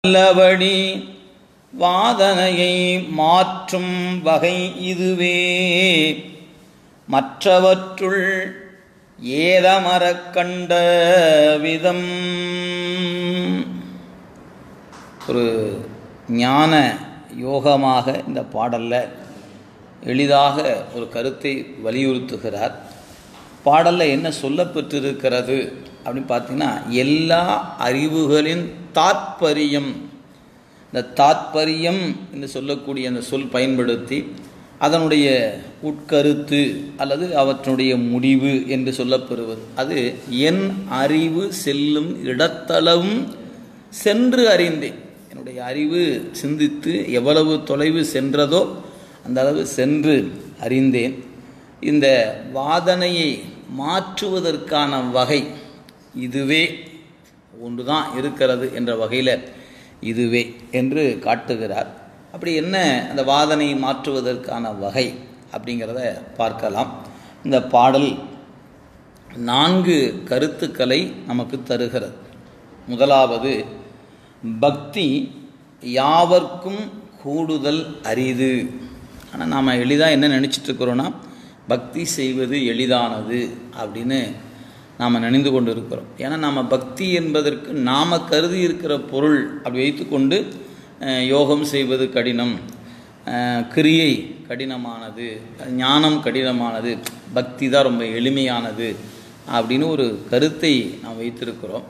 நல்லபடி வாதனையை மாற்றும் வகை இதுவே. மற்றவற்றுள் ஏதமரக் கண்ட விதம். ஒரு ஞான யோகமாக இந்த பாடல்ல எளிதாக ஒரு கருத்தை வலியுறுத்துகிறார். பாடல்ல என்ன சொல்லப்பட்டிருக்கிறது அப்படின்னு பார்த்தீங்கன்னா, எல்லா அறிவுகளின் தாத்பரியம், இந்த தாத்பரியம் என்று சொல்லக்கூடிய அந்த சொல் பயன்படுத்தி அதனுடைய உட்கருத்து அல்லது அவற்றுடைய முடிவு என்று சொல்லப்பெறுவது, அது என் அறிவு செல்லும் இடத்தளவும் சென்று அறிந்தேன். என்னுடைய அறிவு சிந்தித்து எவ்வளவு தொலைவு சென்றதோ அந்த அளவு சென்று அறிந்தேன். இந்த வாதனையை மாற்றுவதற்கான வகை இதுவே ஒன்றுதான் இருக்கிறது என்ற வகையில் இதுவே என்று காட்டுகிறார். அப்படி என்ன அந்த வாதனையை மாற்றுவதற்கான வகை அப்படிங்கிறத பார்க்கலாம். இந்த பாடல் 4 கருத்துக்களை நமக்கு தருகிறது. முதலாவது, பக்தி யாவர்க்கும் கூடுதல் அரிது. ஆனால் நாம் எளிதாக என்ன நினச்சிட்டு இருக்கிறோன்னா, பக்தி செய்வது எளிதானது அப்படின்னு நாம் நினைந்து கொண்டு இருக்கிறோம். ஏன்னா நாம் பக்தி என்பதற்கு நாம் கருதி இருக்கிற பொருள் அப்படி வைத்துக்கொண்டு யோகம் செய்வது கடினம், கிரியை கடினமானது, ஞானம் கடினமானது, பக்தி தான் ரொம்ப எளிமையானது அப்படின்னு ஒரு கருத்தை நாம் வைத்திருக்கிறோம்.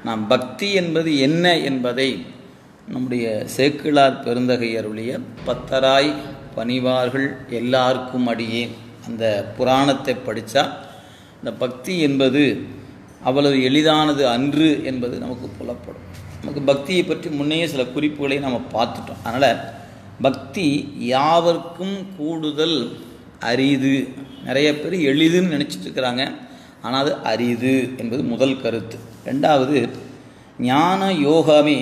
நாம் பக்தி என்பது என்ன என்பதை நம்முடைய சேக்கிழார் பெருந்தகையருடைய பத்தராய் பணிவார்கள் எல்லாருக்கும் அடியேன் அந்த புராணத்தை படித்தா இந்த பக்தி என்பது அவ்வளவு எளிதானது அன்று என்பது நமக்கு புலப்படும். நமக்கு பக்தியை பற்றி முன்னையே சில குறிப்புகளை நம்ம பார்த்துட்டோம். அதனால் பக்தி யாவர்க்கும் கூடுதல் அரிது. நிறைய பேர் எளிதுன்னு நினச்சிட்டு இருக்கிறாங்க, ஆனால் அது அரிது என்பது முதல் கருத்து. ரெண்டாவது, ஞான யோகமே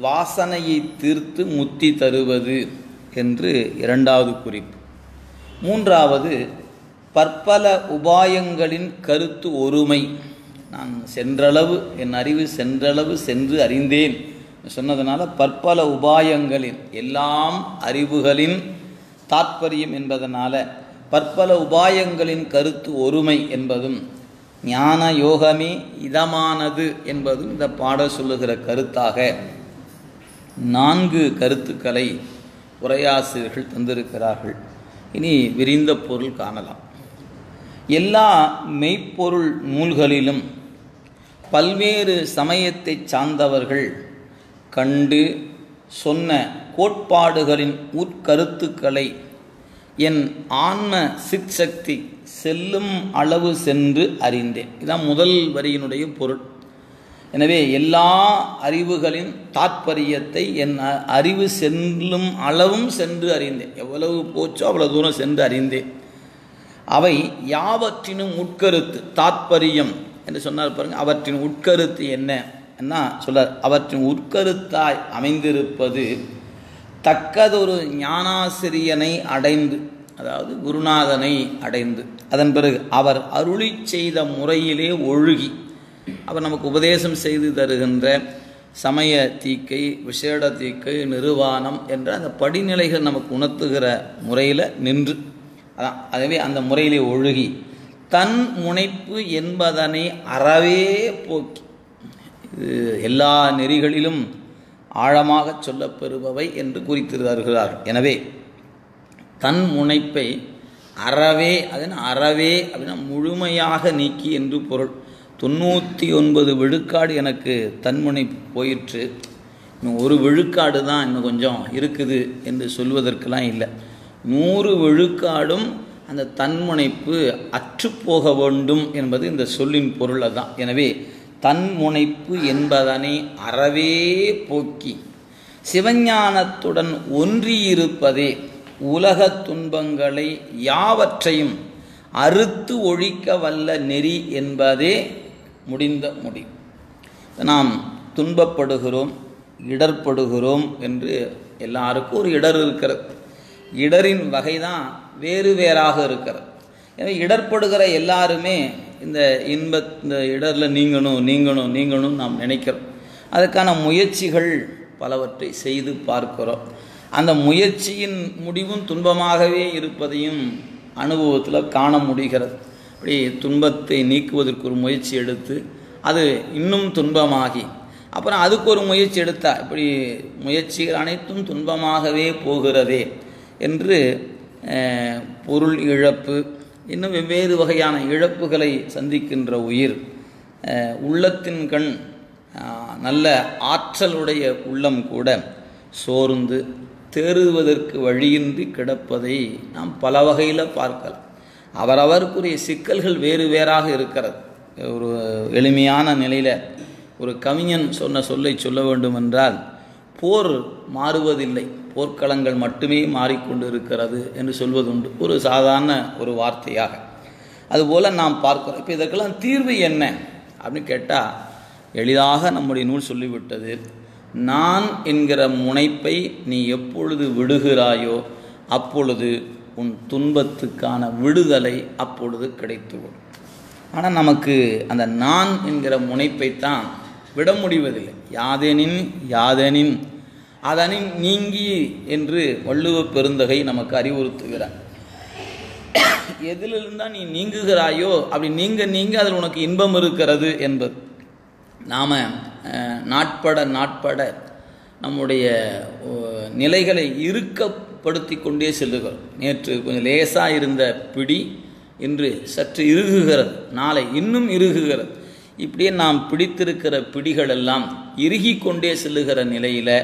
வாசனையை தீர்த்து முத்தி தருவது என்று இரண்டாவது குறிப்பு. மூன்றாவது, பற்பல உபாயங்களின் கருத்து ஒருமை. நான் சென்றளவு, என் அறிவு சென்றளவு சென்று அறிந்தேன் சொன்னதுனால பற்பல உபாயங்களின், எல்லாம் அறிவுகளின் தாத்பரியம் என்பதனால பற்பல உபாயங்களின் கருத்து ஒருமை என்பதும், ஞான யோகமே இதமானது என்பதும் இந்த பாடல் சொல்லுகிற கருத்தாக 4 கருத்துக்களை உரையாசிரியர்கள் தந்திருக்கிறார்கள். இனி விரிந்த பொருள் காணலாம். எல்லா மெய்ப்பொருள் நூல்களிலும் பல்வேறு சமயத்தை சார்ந்தவர்கள் கண்டு சொன்ன கோட்பாடுகளின் உட்கருத்துக்களை என் ஆன்ம சிற்சக்தி செல்லும் அளவு சென்று அறிந்தேன். இதுதான் முதல் வரியினுடைய பொருள். எனவே எல்லா அறிவுகளின் தாத்பரியத்தை என் அறிவு செல்லும் அளவும் சென்று அறிந்தேன். எவ்வளவு போச்சோ அவ்வளவு தூரம் சென்று அறிந்தேன். அவை யாவற்றினும் உட்கருத்து, தாத்பரியம் என்று சொன்னார் பாருங்க. அவற்றின் உட்கருத்து என்ன சொல்ல, அவற்றின் உட்கருத்தாய் அமைந்திருப்பது தக்கதொரு ஞானாசிரியனை அடைந்து, அதாவது குருநாதனை அடைந்து, அதன் பிறகு அவர் அருளி செய்த முறையிலே ஒழுகி, அவர் நமக்கு உபதேசம் செய்து தருகின்ற சமய தீக்கை, விசேட தீக்கை, நிர்வாணம் என்ற அந்த படிநிலைகள் நமக்கு உணர்த்துகிற முறையில் நின்று, அதான் அதுவே அந்த முறையிலே ஒழுகி தன் முனைப்பு என்பதனை அறவே போக்கி, இது எல்லா நெறிகளிலும் ஆழமாக சொல்லப்பெறுபவை என்று குறித்திருக்கிறார். எனவே தன் முனைப்பை அறவே, அதன் அறவே அப்படின்னா முழுமையாக நீக்கி என்று பொருள். 99 விழுக்காடு எனக்கு தன்முனைப்பு போயிற்று, இன்னும் 1 விழுக்காடு தான் இன்னும் கொஞ்சம் இருக்குது என்று சொல்வதற்கெல்லாம் இல்லை. 100 விழுக்காடும் அந்த தன்முனைப்பு அற்றுப்போக வேண்டும் என்பது இந்த சொல்லின் பொருள் தான். எனவே தன்முனைப்பு என்பதனை அறவே போக்கி சிவஞானத்துடன் ஒன்றியிருப்பதே உலகத் துன்பங்களை யாவற்றையும் அறுத்து ஒழிக்க வல்ல நெறி என்பதே முடிந்த முடிவு. நாம் துன்பப்படுகிறோம், இடர்படுகிறோம் என்று எல்லாருக்கும் ஒரு இடர் இருக்கிறது. இடரின் வகை தான் வேறு வேறாக இருக்கிறது. எனவே இடர்படுகிற எல்லாருமே இந்த இடரில் நீங்கணும் நாம் நினைக்கிறோம். அதுக்கான முயற்சிகள் பலவற்றை செய்து பார்க்கிறோம். அந்த முயற்சியின் முடிவும் துன்பமாகவே இருப்பதையும் அனுபவத்தில் காண முடிகிறது. அப்படி துன்பத்தை நீக்குவதற்கு ஒரு முயற்சி எடுத்து அது இன்னும் துன்பமாகி அப்புறம் அதுக்கு ஒரு முயற்சி எடுத்தா இப்படி முயற்சிகள் அனைத்தும் துன்பமாகவே போகிறதே என்று பொருள் இழப்பு, இன்னும் வெவ்வேறு வகையான இழப்புகளை சந்திக்கின்ற உயிர் உள்ளத்தின் கண் நல்ல ஆற்றலுடைய உள்ளம் கூட சோர்ந்து தேறுவதற்கு வழியின்றி கிடப்பதை நாம் பல வகையில் பார்க்கலாம். அவரவருக்குரிய சிக்கல்கள் வேறு வேறாக இருக்கிறது. ஒரு எளிமையான நிலையில் ஒரு கவிஞன் சொன்ன சொல்லை சொல்ல வேண்டுமென்றால், போர் மாறுவதில்லை, போர்க்களங்கள் மட்டுமே மாறிக்கொண்டு இருக்கிறது என்று சொல்வதுண்டு, ஒரு சாதாரண ஒரு வார்த்தையாக. அதுபோல் நாம் பார்க்கிறோம். இப்போ இதற்கெல்லாம் தீர்வு என்ன அப்படின்னு கேட்டால், எளிதாக நம்முடைய நூல் சொல்லிவிட்டது. நான் என்கிற முனைப்பை நீ எப்பொழுது விடுகிறாயோ அப்பொழுது உன் துன்பத்துக்கான விடுதலை அப்பொழுது கிடைத்துவிடும். ஆனால் நமக்கு அந்த நான் என்கிற முனைப்பைத்தான் விட முடிவதில்லை. யாதெனின் யாதெனின் அதனின் நீங்கி என்று வள்ளுவ பெருந்தகை நமக்கு அறிவுறுத்துகிறார். எதிலிருந்தான் நீ நீங்குகிறாயோ அப்படி நீங்க அதில் உனக்கு இன்பம் இருக்கிறது என்பது. நாம் நாட்பட நம்முடைய நிலைகளை இறுக்கப்படுத்தி கொண்டே செல்லுகிறோம். நேற்று கொஞ்சம் லேசாக இருந்த பிடி இன்று சற்று இறுகுகிறது, நாளை இன்னும் இறுகுகிறது. இப்படியே நாம் பிடித்திருக்கிற பிடிகள் எல்லாம் இறுகி கொண்டே செல்லுகிற நிலையில்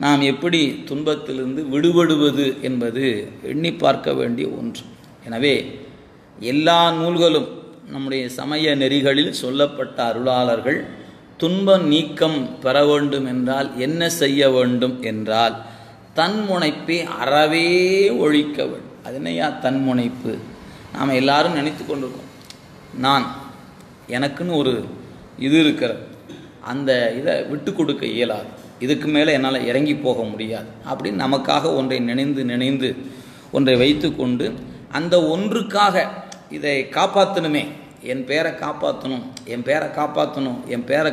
நாம் எப்படி துன்பத்திலிருந்து விடுபடுவது என்பது எண்ணி பார்க்க வேண்டிய ஒன்று. எனவே எல்லா நூல்களும் நம்முடைய சமய நெறிகளில் சொல்லப்பட்ட அருளாளர்கள் துன்ப நீக்கம் பெற வேண்டும் என்றால் என்ன செய்ய வேண்டும் என்றால் தன்முனைப்பை அறவே ஒழிக்க வேண்டும். அது என்னையா தன்முனைப்பு? நாம் எல்லாரும் நினைத்து கொண்டிருக்கோம், நான் எனக்குன்னு ஒரு இது இருக்கிறது, அந்த இதை விட்டு கொடுக்க இயலாது, இதுக்கு மேலே என்னால் இறங்கி போக முடியாது அப்படின்னு நமக்காக ஒன்றை நினைந்து ஒன்றை வைத்து கொண்டு அந்த ஒன்றுக்காக இதை காப்பாற்றணுமே, என் பேரை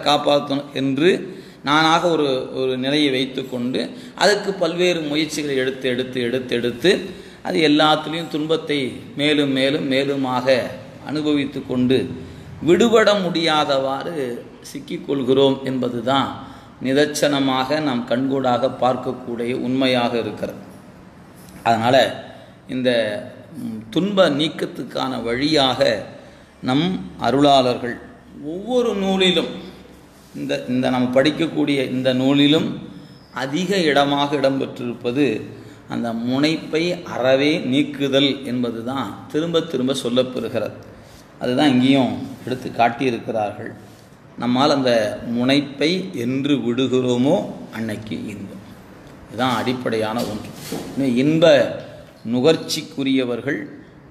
காப்பாற்றணும் என்று நானாக ஒரு நிலையை வைத்து கொண்டு அதுக்கு பல்வேறு முயற்சிகளை எடுத்து அது எல்லாத்துலேயும் துன்பத்தை மேலுமாக அனுபவித்து கொண்டு விடுபட முடியாதவாறு சிக்கிக்கொள்கிறோம் என்பது தான் நிதர்சனமாக நாம் கண்கூடாக பார்க்கக்கூடிய உண்மையாக இருக்கிறது. அதனால் இந்த துன்ப நீக்கத்துக்கான வழியாக நம் அருளாளர்கள் ஒவ்வொரு நூலிலும் இந்த நம்ம படிக்கக்கூடிய இந்த நூலிலும் அதிக இடம் பெற்றிருப்பது அந்த முனைப்பை அறவே நீக்குதல் என்பது தான் திரும்ப சொல்லப்பெறுகிறது. அதுதான் இங்கேயும் எடுத்து காட்டியிருக்கிறார்கள். நம்மால் அந்த முனைப்பை என்று விடுகிறோமோ அன்னைக்கு இன்பம். இதுதான் அடிப்படையான ஒன்று. இன்ப நுகர்ச்சிக்குரியவர்கள்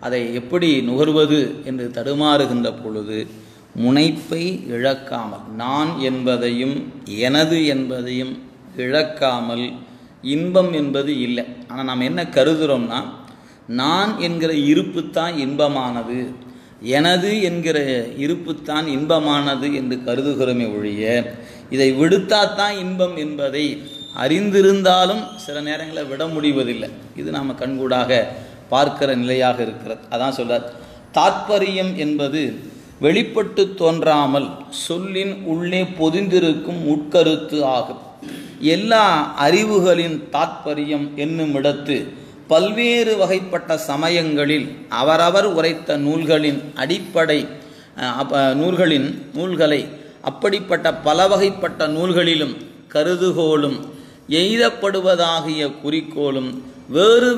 அதை எப்படி நுகர்வது என்று தடுமாறுகின்ற பொழுது முனைப்பை இழக்காமல், நான் என்பதையும் எனது என்பதையும் இழக்காமல் இன்பம் என்பது இல்லை. ஆனால் நாம் என்ன கருதுகிறோம்னா, நான் என்கிற இருப்புத்தான் இன்பமானது, எனது என்கிற இருப்புத்தான் இன்பமானது என்று கருதுகிறோமே ஒழிய இதை விடுத்தாத்தான் இன்பம் என்பதை அறிந்திருந்தாலும் சில நேரங்களில் விட முடிவதில்லை. இது நாம் கண்கூடாக பார்க்கிற நிலையாக இருக்கிறது. அதான் சொல்றார், தாத்பரியம் என்பது வெளிப்பட்டு தோன்றாமல் சொல்லின் உள்ளே பொதிந்திருக்கும் உட்கருத்து ஆகும். எல்லா அறிவுகளின் தாத்பரியம் என்னும் இடத்து பல்வேறு வகைப்பட்ட சமயங்களில் அவரவர் உரைத்த நூல்களின் அடிப்படை நூல்களை அப்படிப்பட்ட பல வகைப்பட்ட நூல்களிலும் கருதுகோளும் எய்தப்படுவதாகிய குறிக்கோளும்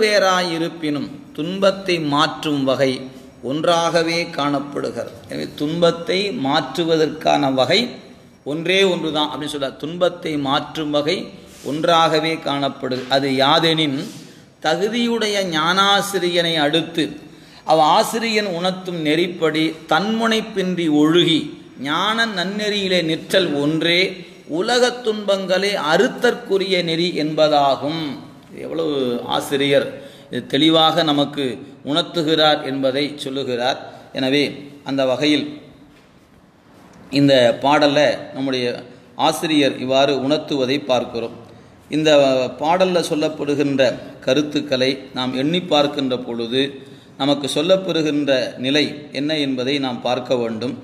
வேறாயிருப்பினும் துன்பத்தை மாற்றும் வகை ஒன்றாகவே காணப்படுகிறது. எனவே துன்பத்தை மாற்றுவதற்கான வகை ஒன்றே ஒன்றுதான் அப்படின்னு சொல்ல, துன்பத்தை மாற்றும் வகை ஒன்றாகவே காணப்படுது. அது யாதெனின், தகுதியுடைய ஞானாசிரியனை அடுத்து ஆசிரியன் உணர்த்தும் நெறிப்படி தன்முனைப்பின்றி ஒழுகி ஞான நன்னெறியிலே நிற்றல் ஒன்றே உலகத் துன்பங்களை அறுத்தற்குரிய நெறி என்பதாகும். எவ்வளவு ஆசிரியர் இது தெளிவாக நமக்கு உணர்த்துகிறார் என்பதை சொல்லுகிறார். எனவே அந்த வகையில் இந்த பாடலில் நம்முடைய ஆசிரியர் இவ்வாறு உணர்த்துவதை பார்க்கிறோம். இந்த பாடலில் சொல்லப்படுகின்ற கருத்துக்களை நாம் எண்ணி பார்க்கின்ற பொழுது நமக்கு சொல்லப்பெறுகின்ற நிலை என்ன என்பதை நாம் பார்க்க வேண்டும்.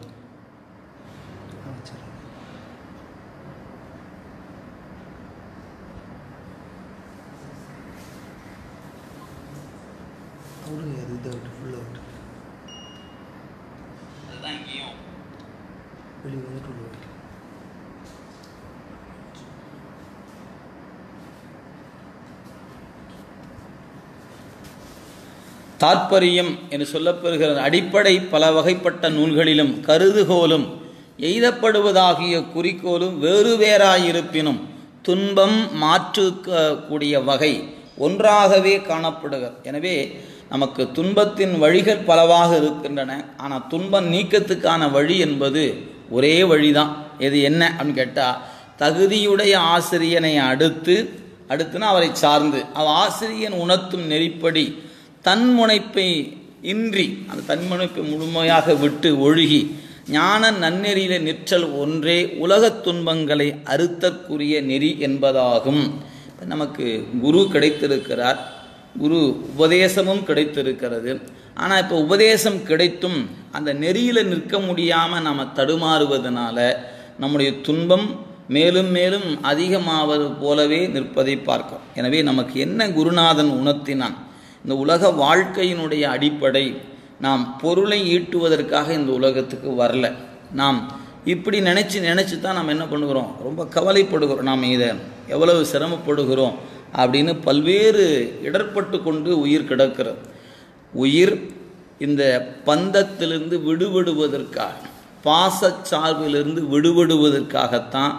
தாற்பரியம் என்று சொல்லப்பெறுகிற அடிப்படை பல வகைப்பட்ட நூல்களிலும் கருதுகோலும் எய்தப்படுவதாகிய குறிக்கோளும் வேறு வேறாயிருப்பினும் துன்பம் மாற்றக்கூடிய வகை ஒன்றாகவே காணப்படுகிறது. எனவே நமக்கு துன்பத்தின் வழிகள் பலவாக இருக்கின்றன. ஆனால் துன்பம் நீக்கத்துக்கான வழி என்பது ஒரே வழிதான். இது என்ன அப்படின்னு கேட்டால், தகுதியுடைய ஆசிரியனை அடுத்துனா அவரை சார்ந்து ஆசிரியன் உணர்த்தும் நெறிப்படி தன்முனைப்பை இன்றி அந்த தன்முனைப்பை முழுமையாக விட்டு ஒழுகி ஞான நன்னெறியில நிற்றல் ஒன்றே உலகத் துன்பங்களை அறுத்தற்குரிய நெறி என்பதாகும். நமக்கு குரு கிடைத்திருக்கிறார், குரு உபதேசமும் கிடைத்திருக்கிறது. ஆனால் இப்போ உபதேசம் கிடைத்தும் அந்த நெறியில் நிற்க முடியாமல் நாம் தடுமாறுவதனால நம்முடைய துன்பம் மேலும் மேலும் அதிகமாவது போலவே நிற்பதை பார்க்கிறோம். எனவே நமக்கு என்ன குருநாதன் உணர்த்தினான்? இந்த உலக வாழ்க்கையினுடைய அடிப்படை நாம் பொருளை ஈட்டுவதற்காக இந்த உலகத்துக்கு வரல. நாம் இப்படி நினச்சி தான் நாம் என்ன பண்ணுகிறோம், ரொம்ப கவலைப்படுகிறோம். நாம் இதை எவ்வளவு சிரமப்படுகிறோம் அப்படின்னு பல்வேறு இடர்பட்டு கொண்டு உயிர் கிடக்கிறது. உயிர் இந்த பந்தத்திலிருந்து விடுபடுவதற்காக, பாசச்சார்பிலிருந்து விடுபடுவதற்காகத்தான்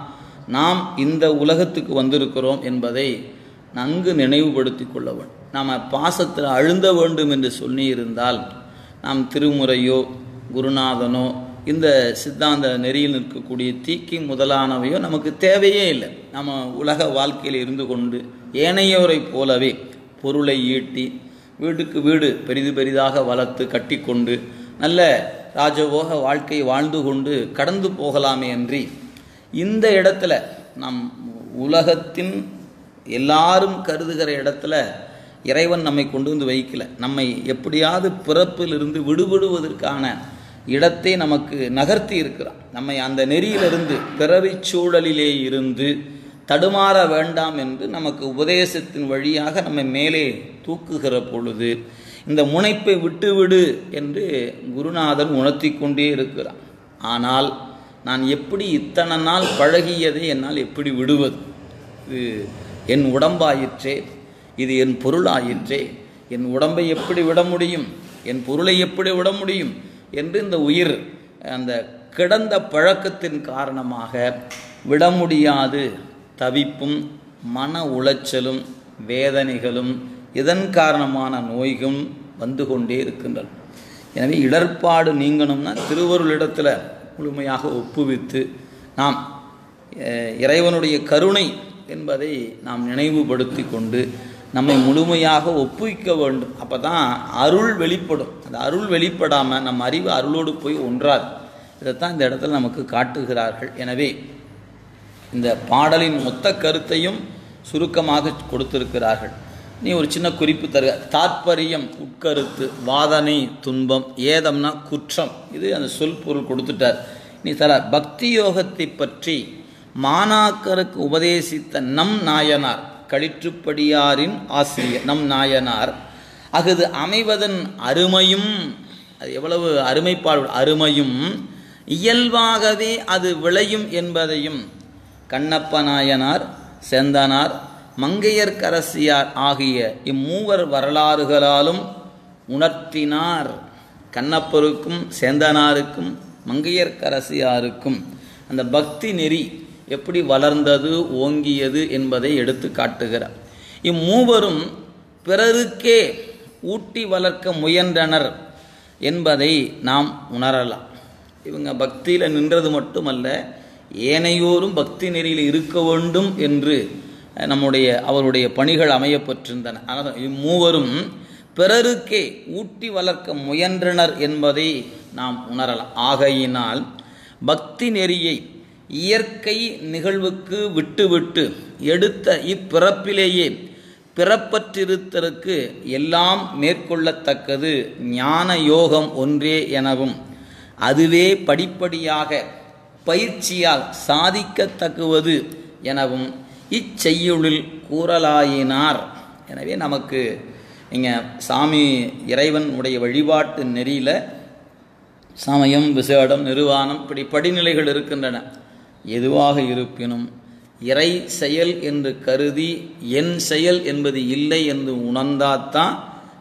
நாம் இந்த உலகத்துக்கு வந்திருக்கிறோம் என்பதை நன்கு நினைவுபடுத்தி கொள்ள வேண்டும். நாம் பாசத்தில் அழுந்த வேண்டும் என்று சொல்லியிருந்தால் நாம் திருமுறையோ குருநாதனோ இந்த சித்தாந்த நெறியில் நிற்கக்கூடிய தீக்கி முதலானவையோ நமக்கு தேவையே இல்லை. நம்ம உலக வாழ்க்கையில் இருந்து கொண்டு ஏனையோரை போலவே பொருளை ஈட்டி வீட்டுக்கு வீடு பெரிதாக வளர்த்து கட்டி கொண்டு நல்ல ராஜபோக வாழ்க்கை வாழ்ந்து கொண்டு கடந்து போகலாமே அன்றி இந்த இடத்துல நம் உலகத்தின் எல்லாரும் கருதுகிற இடத்துல இறைவன் நம்மை கொண்டு வந்து வைக்கல. நம்மை எப்படியாவது பிறப்பிலிருந்து விடுபடுவதற்கான இடத்தை நமக்கு நகர்த்தி இருக்கிறான். நம்மை அந்த நெறியிலிருந்து பிறவி சூழலிலே இருந்து தடுமாற வேண்டாம் என்று நமக்கு உபதேசத்தின் வழியாக நம்மை மேலே தூக்குகிற பொழுது இந்த முனைப்பை விட்டுவிடு என்று குருநாதன் உணர்த்தி கொண்டே இருக்கிறான். ஆனால் நான் எப்படி இத்தனை நாள் பழகியதை என்னால் எப்படி விடுவது? இது என் உடம்பாயிற்றே, இது என் பொருளாயிற்றே, என் உடம்பை எப்படி விட முடியும், என் பொருளை எப்படி விட முடியும் என்று இந்த உயிர் அந்த கிடந்த பழக்கத்தின் காரணமாக விட முடியாது தவிப்பும் மன உளைச்சலும் வேதனைகளும் இதன் காரணமான நோய்களும் வந்து கொண்டே இருக்கின்றன. எனவே இடர்பாடு நீங்கணும்னா திருவருளிடத்தில் முழுமையாக ஒப்புவித்து நாம் இறைவனுடைய கருணை என்பதை நாம் நினைவுபடுத்தி கொண்டு நம்மை முழுமையாக ஒப்புவிக்க வேண்டும். அப்போ தான் அருள் வெளிப்படும். அந்த அருள் வெளிப்படாமல் நம்ம அறிவு அருளோடு போய் ஒன்றாது. இதைத்தான் இந்த இடத்துல நமக்கு காட்டுகிறார்கள். எனவே இந்த பாடலின் மொத்த கருத்தையும் சுருக்கமாக கொடுத்திருக்கிறார்கள். நீ ஒரு சின்ன குறிப்பு தருக. தாற்பரியம் உட்கருத்து, வாதனை துன்பம், ஏதம்னா குற்றம். இது அந்த சொல் பொருள் கொடுத்துட்டார். நீ தர பக்தி யோகத்தை பற்றி மாணாக்கருக்கு உபதேசித்த நம் நாயனார், களிற்றுப்படியாரின் ஆசிரியர் நம் நாயனார், அஃது அமைவதன் அருமையும், அது எவ்வளவு அருமைப்பாடு, அருமையும் இயல்பாகவே அது விளையும் என்பதையும் கண்ணப்ப நாயனார், செந்தனார், மங்கையர்க்கரசியார் ஆகிய இம்மூவர் வரலாறுகளாலும் உணர்த்தினார். கண்ணப்பருக்கும் சேந்தனாருக்கும் மங்கையர்க்கரசியாருக்கும் அந்த பக்தி நெறி எப்படி வளர்ந்தது ஓங்கியது என்பதை எடுத்து காட்டுகிறார். இம்மூவரும் பிறருக்கே ஊட்டி வளர்க்க முயன்றனர் என்பதை நாம் உணரலாம். இவங்க பக்தியில் நின்றது மட்டுமல்ல, ஏனையோரும் பக்தி நெறியில் இருக்க வேண்டும் என்று அவருடைய பணிகள் அமையப்பட்டிருந்தன. ஆனால் இம்மூவரும் பிறருக்கே ஊட்டி வளர்க்க முயன்றனர் என்பதை நாம் உணரலாம். ஆகையினால் பக்தி நெறியை இயற்கை நிகழ்வுக்கு விட்டுவிட்டு எடுத்த இப்பிறப்பிலேயே பிறப்பற்றிருத்தற்கு எல்லாம் மேற்கொள்ளத்தக்கது ஞான யோகம் ஒன்றே எனவும் அதுவே படிப்படியாக பயிற்சியால் சாதிக்கத்தக்குவது எனவும் இச்செய்யுளில் கூறலாயினார். எனவே நமக்கு நீங்கள் சாமி இறைவன் உடைய வழிபாட்டு நெறியில் சமயம், விசேடம், நிர்வாணம் இப்படி படிநிலைகள் இருக்கின்றன. எதுவாக இருப்பினும் இறை செயல் என்று கருதி என் செயல் என்பது இல்லை என்று உணர்ந்தாத்தான்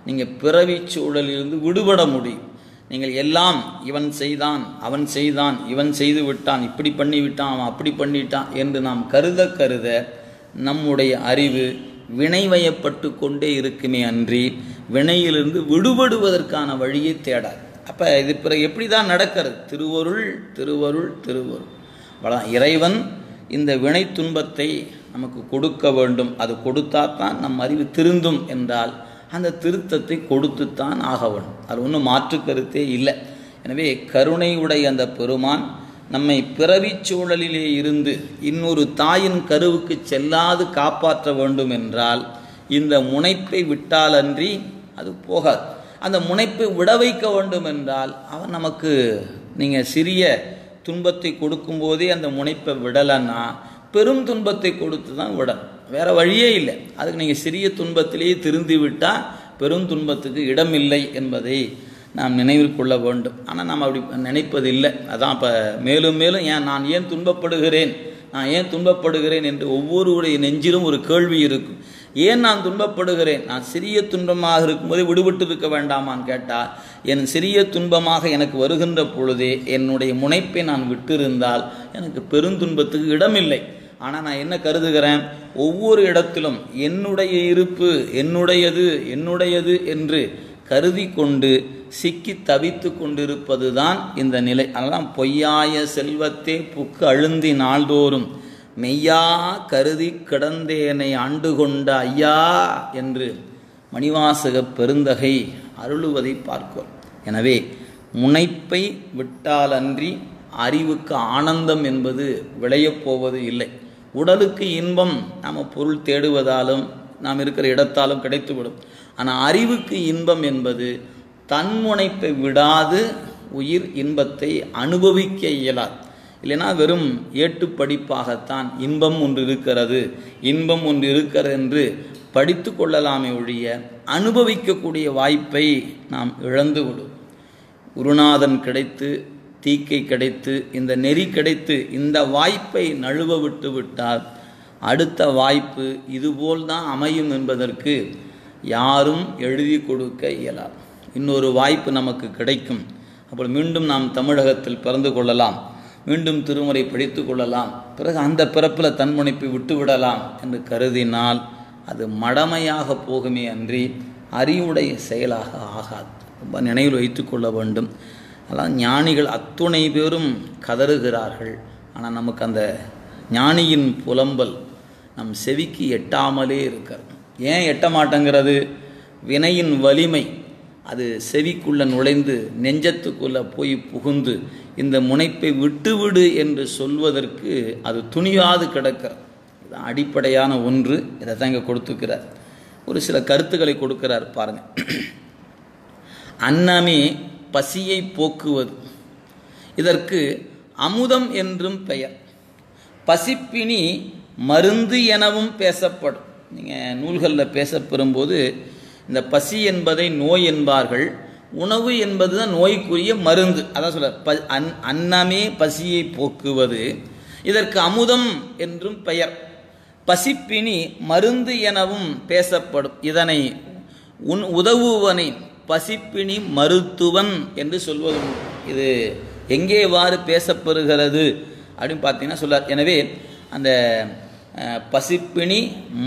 நீங்கள் பிறவி சூழலிலிருந்து விடுபட முடியும். நீங்கள் எல்லாம் இவன் செய்தான், அவன் செய்தான், இவன் செய்து விட்டான், இப்படி பண்ணிவிட்டான், அவன் அப்படி பண்ணிட்டான் என்று நாம் கருத கருத நம்முடைய அறிவு வினைவயப்பட்டு கொண்டே இருக்குமே அன்றி வினையிலிருந்து விடுபடுவதற்கான வழியை தேடாது. அப்போ இது பிறகு எப்படி தான் நடக்கிறது? திருவருள் திருவருள் திருவருள். அவ்வளோதான். இறைவன் இந்த வினை துன்பத்தை நமக்கு கொடுக்க வேண்டும். அது கொடுத்தாத்தான் நம் அறிவு திருந்தும் என்றால் அந்த திருத்தத்தை கொடுத்துத்தான் ஆக வேண்டும். அது ஒன்றும் மாற்று கருத்தே இல்லை. எனவே கருணை உடைய அந்த பெருமான் நம்மை பிறவி சூழலிலே இருந்து இன்னொரு தாயின் கருவுக்கு செல்லாது காப்பாற்ற வேண்டும் என்றால் இந்த முனைப்பை விட்டாலன்றி அது போகாது. அந்த முனைப்பை விட வைக்க வேண்டும் என்றால் அவன் நமக்கு நீங்கள் சிறிய துன்பத்தை கொடுக்கும்போதே அந்த முனைப்பை விடலைன்னா பெரும் துன்பத்தை கொடுத்து தான் விடணும். வேறு வழியே இல்லை. அதுக்கு நீங்கள் சிறிய துன்பத்திலேயே திருந்தி விட்டால் பெரும் துன்பத்துக்கு இடமில்லை என்பதை நாம் நினைவில் கொள்ள வேண்டும். ஆனால் நாம் அப்படி நினைப்பதில்லை. அதான் இப்போ மேலும் மேலும் நான் ஏன் துன்பப்படுகிறேன் என்று ஒவ்வொருவருடைய நெஞ்சிலும் ஒரு கேள்வி இருக்கும். ஏன் நான் துன்பப்படுகிறேன்? நான் சிறிய துன்பமாக இருக்கும்போதே விடுபட்டு இருக்க வேண்டாமான்னு கேட்டால், என் சிறிய துன்பமாக எனக்கு வருகின்ற பொழுதே என்னுடைய முனைப்பை நான் விட்டிருந்தால் எனக்கு பெருந்துன்பத்துக்கு இடமில்லை. ஆனால் நான் என்ன கருதுகிறேன்? ஒவ்வொரு இடத்திலும் என்னுடைய இருப்பு என்னுடையது என்று கருதி கொண்டு சிக்கி தவித்து கொண்டிருப்பது தான் இந்த நிலை. அதெல்லாம் பொய்யாய செல்வத்தே புக்கு அழுந்தி நாள்தோறும் மெய்யா கருதி கிடந்தேனை ஆண்டு கொண்ட ஐயா என்று மணிவாசக பெருந்தகை அருளுவதை பார்க்கிறோம். எனவே முனைப்பை விட்டாலன்றி அறிவுக்கு ஆனந்தம் என்பது விளையப்போவது இல்லை. உடலுக்கு இன்பம் நாம் பொருள் தேடுவதாலும் நாம் இருக்கிற இடத்தாலும் கிடைத்துவிடும். ஆனால் அறிவுக்கு இன்பம் என்பது தன்முனைப்பை விடாது உயிர் இன்பத்தை அனுபவிக்க இயலாது. இல்லைனா வெறும் ஏட்டு படிப்பாகத்தான் இன்பம் ஒன்று இருக்கிறது என்று படித்து கொள்ளலாமே ஒழிய அனுபவிக்கக்கூடிய வாய்ப்பை நாம் இழந்துவிடும். குருநாதன் கிடைத்து, தீக்கை கிடைத்து, இந்த நெறி கிடைத்து இந்த வாய்ப்பை நழுவ விட்டு விட்டால் அடுத்த வாய்ப்பு இதுபோல் தான் அமையும் என்பதற்கு யாரும் எழுதி கொடுக்க இயலாது. இன்னொரு வாய்ப்பு நமக்கு கிடைக்கும். அப்போ மீண்டும் நாம் தமிழகத்தில் பிறந்து கொள்ளலாம், மீண்டும் திருமுறை படித்து கொள்ளலாம், பிறகு அந்த பிறப்பில் தன்முனைப்பை விட்டுவிடலாம் என்று கருதினால் அது மடமையாக போகுமே அன்றி அறிவுடைய செயலாக ஆகாது. ரொம்ப நினைவில் வைத்து கொள்ள வேண்டும். அதான் ஞானிகள் அத்துணை பேரும் கதறுகிறார்கள். ஆனால் நமக்கு அந்த ஞானியின் புலம்பல் நம் செவிக்கு எட்டாமலே இருக்கிறது. ஏன் எட்ட மாட்டேங்கிறது? வினையின் வலிமை அது செவிக்குள்ளே நுழைந்து நெஞ்சத்துக்குள்ளே போய் புகுந்து இந்த முனைப்பை விட்டுவிடு என்று சொல்வதற்கு அது துணியாது கிடக்கிறது. இதுதான் அடிப்படையான ஒன்று. இதை தான் இங்கே கொடுத்துக்கிறார். ஒரு சில கருத்துக்களை கொடுக்கிறார் பாருங்கள். அன்னமே பசியை போக்குவது, இதற்கு அமுதம் என்றும் பெயர். பசிப்பினி மருந்து எனவும் பேசப்படும். நீங்கள் நூல்களில் பேசப்பெறும்போது இந்த பசி என்பதை நோய் என்பார்கள், உணவு என்பது தான் நோய்க்குரிய மருந்து. அதான் சொல்ல அன்னமே பசியை போக்குவது, இதற்கு அமுதம் என்றும் பெயர். பசிப்பினி மருந்து எனவும் பேசப்படும். இதனை உதவுவனை பசிப்பினி மருத்துவன் என்று சொல்வது. இது எங்கேவாறு பேசப்பெறுகிறது அப்படின்னு பார்த்தீங்கன்னா சொல்லார். எனவே அந்த பசிப்பினி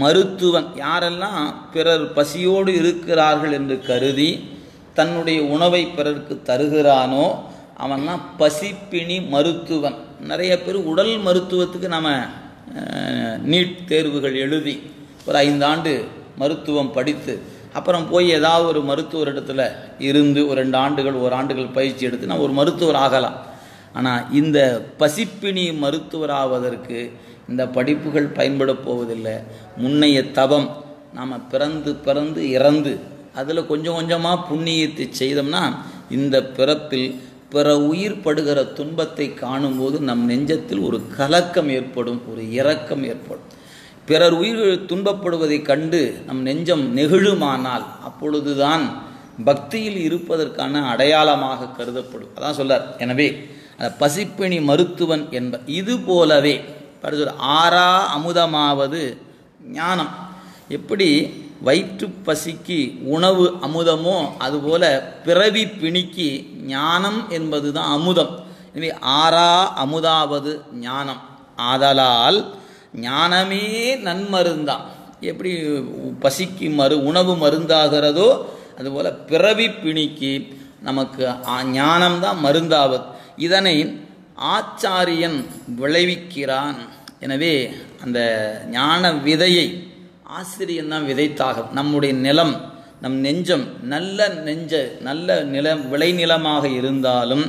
மருத்துவன் யாரெல்லாம் பிறர் பசியோடு இருக்கிறார்கள் என்று கருதி தன்னுடைய உணவை பிறருக்கு தருகிறானோ அவன்லாம் பசிப்பினி மருத்துவன். நிறைய பேர் உடல் மருத்துவத்துக்கு நம்ம நீட் தேர்வுகள் எழுதி ஒரு 5 ஆண்டு மருத்துவம் படித்து அப்புறம் போய் ஏதாவது ஒரு மருத்துவர் இடத்துல இருந்து ஒரு 2 ஆண்டுகள் 1 ஆண்டுகள் பயிற்சி எடுத்து நம்ம ஒரு மருத்துவர் ஆகலாம். ஆனால் இந்த பசிப்பிணி மருத்துவராவதற்கு இந்த படிப்புகள் பயன்பட போவதில்லை. முன்னைய தவம் நாம் பிறந்து பிறந்து இறந்து அதில் கொஞ்சம் கொஞ்சமாக புண்ணியத்தை செய்தோம்னா இந்த பிறப்பில் பிற உயிர் படுகிற துன்பத்தை காணும்போது நம் நெஞ்சத்தில் ஒரு கலக்கம் ஏற்படும், ஒரு இரக்கம் ஏற்படும். பிறர் உயிர்கள் துன்பப்படுவதை கண்டு நம் நெஞ்சம் நெகிழுமானால் அப்பொழுதுதான் பக்தியில் இருப்பதற்கான அடையாளமாக கருதப்படும். அதான் சொல்றார். எனவே அந்த பசிப்பிணி மருத்துவன் என்ப இது போலவே ஆறா அமுதமாவது ஞானம். எப்படி வயிற்று பசிக்கு உணவு அமுதமோ அதுபோல பிறவி பிணிக்கு ஞானம் என்பது தான் அமுதம். எனவே ஆறா அமுதாவது ஞானம். ஆதலால் ஞானமே நன்மருந்தாம். எப்படி பசிக்கு உணவு மருந்தாகிறதோ அதுபோல் பிறவி பிணிக்கு நமக்கு ஞானம்தான் மருந்தாவது. இதனை ஆச்சாரியன் விளைவிக்கிறான். எனவே அந்த ஞான விதையை ஆசிரியன் தான் விதைத்தாகும். நம்முடைய நிலம், நம் நெஞ்சம் நல்ல நிலம் விளைநிலமாக இருந்தாலும்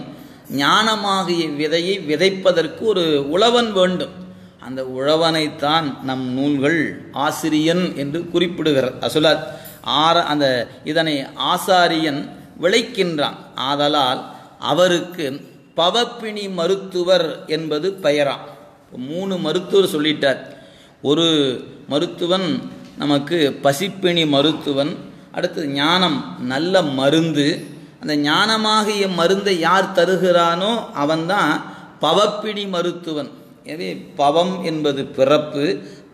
ஞானமாகிய விதையை விதைப்பதற்கு ஒரு உழவன் வேண்டும். அந்த உழவனைத்தான் நம் நூல்கள் ஆசிரியன் என்று குறிப்பிடுகிறார். சொல்லார் அந்த இதனை ஆசாரியன் விளைக்கின்றான். ஆதலால் அவருக்கு பவப்பிணி மருத்துவர் என்பது பெயராம். 3 மருத்துவர் சொல்லிட்டார். ஒரு மருத்துவன் நமக்கு பசிப்பிணி மருத்துவன், அடுத்து ஞானம் நல்ல மருந்து. அந்த ஞானமாகிய மருந்தை யார் தருகிறானோ அவன்தான் பவப்பிணி மருத்துவன். எனவே பவம் என்பது பிறப்பு,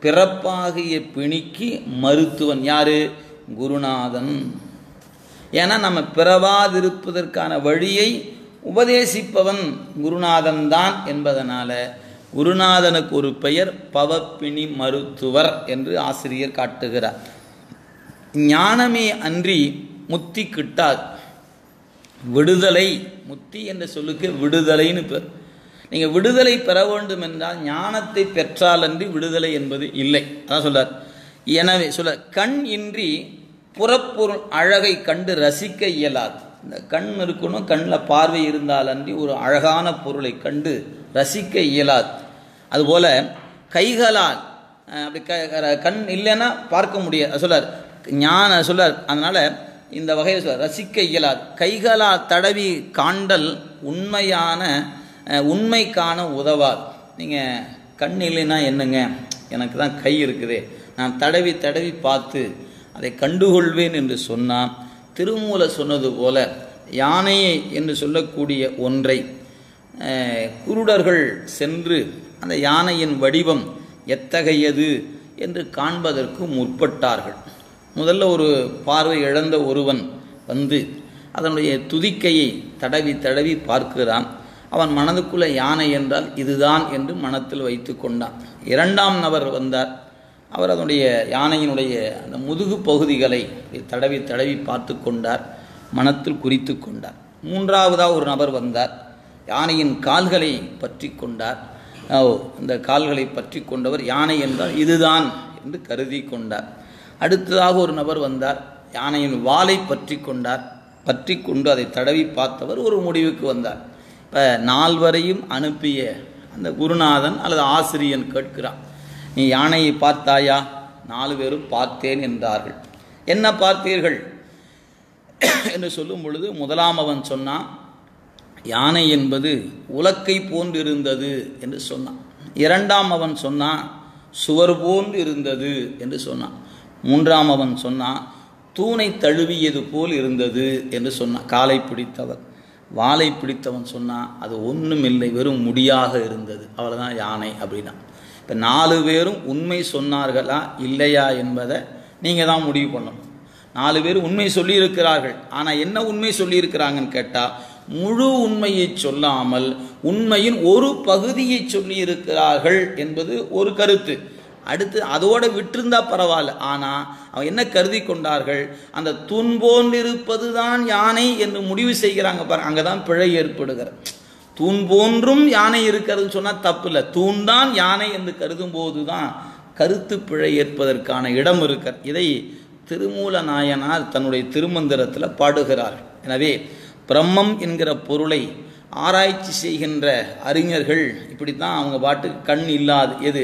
பிறப்பாகிய பிணிக்கு மருத்துவன் யாரு? குருநாதன். ஏன்னா நம்ம பிறவாதிருப்பதற்கான வழியை உபதேசிப்பவன் குருநாதன் தான் என்பதனால குருநாதனுக்கு ஒரு பெயர் பவப்பிணி மருத்துவர் என்று ஆசிரியர் காட்டுகிறார். ஞானமே அன்றி முத்தி கிட்டாது. விடுதலை, முத்தி என்ற சொல்லுக்கு விடுதலைன்னு பேர். நீங்கள் விடுதலை பெற வேண்டும் என்றால் ஞானத்தை பெற்றால் அன்றி விடுதலை என்பது இல்லை. அதான் சொல்றார். எனவே கண் இன்றி புறப்பொருள் அழகை கண்டு ரசிக்க இயலாது. இந்த கண் இருக்கணும், கண்ணில் பார்வை இருந்தால் அன்றி ஒரு அழகான பொருளை கண்டு ரசிக்க இயலாது. அதுபோல் கைகளால் அப்படி கண் இல்லைன்னா பார்க்க முடியாது சொல்லார். சொல்லார். அதனால் இந்த வகையில் சொல்ல ரசிக்க இயலாது. கைகளால் தடவி காண்டல் உண்மைக்கான உதவாது. நீங்கள் கண் இல்லைன்னா என்னங்க, எனக்கு தான் கை இருக்குதே, நான் தடவி தடவி பார்த்து அதை கண்டுகொள்வேன் என்று சொன்னால் திருமூல சொன்னது போல யானையை என்று சொல்லக்கூடிய ஒன்றை குருடர்கள் சென்று அந்த யானையின் வடிவம் எத்தகையது என்று காண்பதற்கு முற்பட்டார்கள். முதல்ல ஒரு பார்வை இழந்த ஒருவன் வந்து அதனுடைய துதிக்கையை தடவி தடவி பார்க்கிறான். அவன் மனதுக்குள்ள யானை என்றால் இதுதான் என்று மனத்தில் வைத்து கொண்டான். 2ஆம் நபர் வந்தார். அவர் அதனுடைய யானையினுடைய அந்த முதுகு பகுதிகளை தடவி தடவி பார்த்து கொண்டார், மனத்தில் குறித்து கொண்டார். 3ஆவதாக ஒரு நபர் வந்தார். யானையின் கால்களை பற்றி கொண்டார். இந்த கால்களை பற்றி கொண்டவர் யானை என்றால் இதுதான் என்று கருதி கொண்டார். அடுத்ததாக ஒரு நபர் வந்தார். யானையின் வாலை பற்றி கொண்டார். பற்றி கொண்டு அதை தடவி பார்த்தவர் ஒரு முடிவுக்கு வந்தார். இப்போ 4 வரையும் அனுப்பிய அந்த குருநாதன் அல்லது ஆசிரியன் கேட்கிறான், நீ யானையை பார்த்தாயா? 4 பேரும் பார்த்தேன் என்றார்கள். என்ன பார்த்தீர்கள் என்று சொல்லும் பொழுது முதலாம் அவன் சொன்னான், யானை என்பது உலக்கை போன்று இருந்தது என்று சொன்னான். 2ஆம் அவன் சொன்னான், சுவர் போன்று இருந்தது என்று சொன்னான். 3ஆம் அவன் சொன்னான், தூணை தழுவியது போல் இருந்தது என்று சொன்னான். காலை பிடித்தவன். வாலை பிடித்தவன் சொன்னான், அது ஒன்றுமில்லை, வெறும் முடியாக இருந்தது, அவ்வளோதான் யானை அப்படின்னா. இப்போ 4 பேரும் உண்மை சொன்னார்களா இல்லையா என்பதை நீங்கள் தான் முடிவு பண்ணணும். 4 பேர் உண்மை சொல்லியிருக்கிறார்கள். ஆனால் என்ன உண்மை சொல்லியிருக்கிறாங்கன்னு கேட்டால் முழு உண்மையை சொல்லாமல் உண்மையின் ஒரு பகுதியை சொல்லியிருக்கிறார்கள் என்பது ஒரு கருத்து. அடுத்து அதோடு விட்டிருந்தா பரவாயில்ல. ஆனால் அவன் என்ன கருதி கொண்டார்கள், அந்த தூண் போன்றிருப்பது தான் யானை என்று முடிவு செய்கிறாங்க பாருங்க. அங்கே தான் பிழை ஏற்படுகிற. தூண் போன்றும் யானை இருக்கிறதுன்னு சொன்னால் தப்பு இல்லை, தூண் தான் யானை என்று கருதும் போது தான் கருத்து பிழை ஏற்பதற்கான இடம் இருக்கிற. இதை திருமூல நாயனார் தன்னுடைய திருமந்திரத்தில் பாடுகிறார்கள். எனவே பிரம்மம் என்கிற பொருளை ஆராய்ச்சி செய்கின்ற அறிஞர்கள் இப்படித்தான் அவங்க பாட்டுக்கு கண் இல்லாது, எது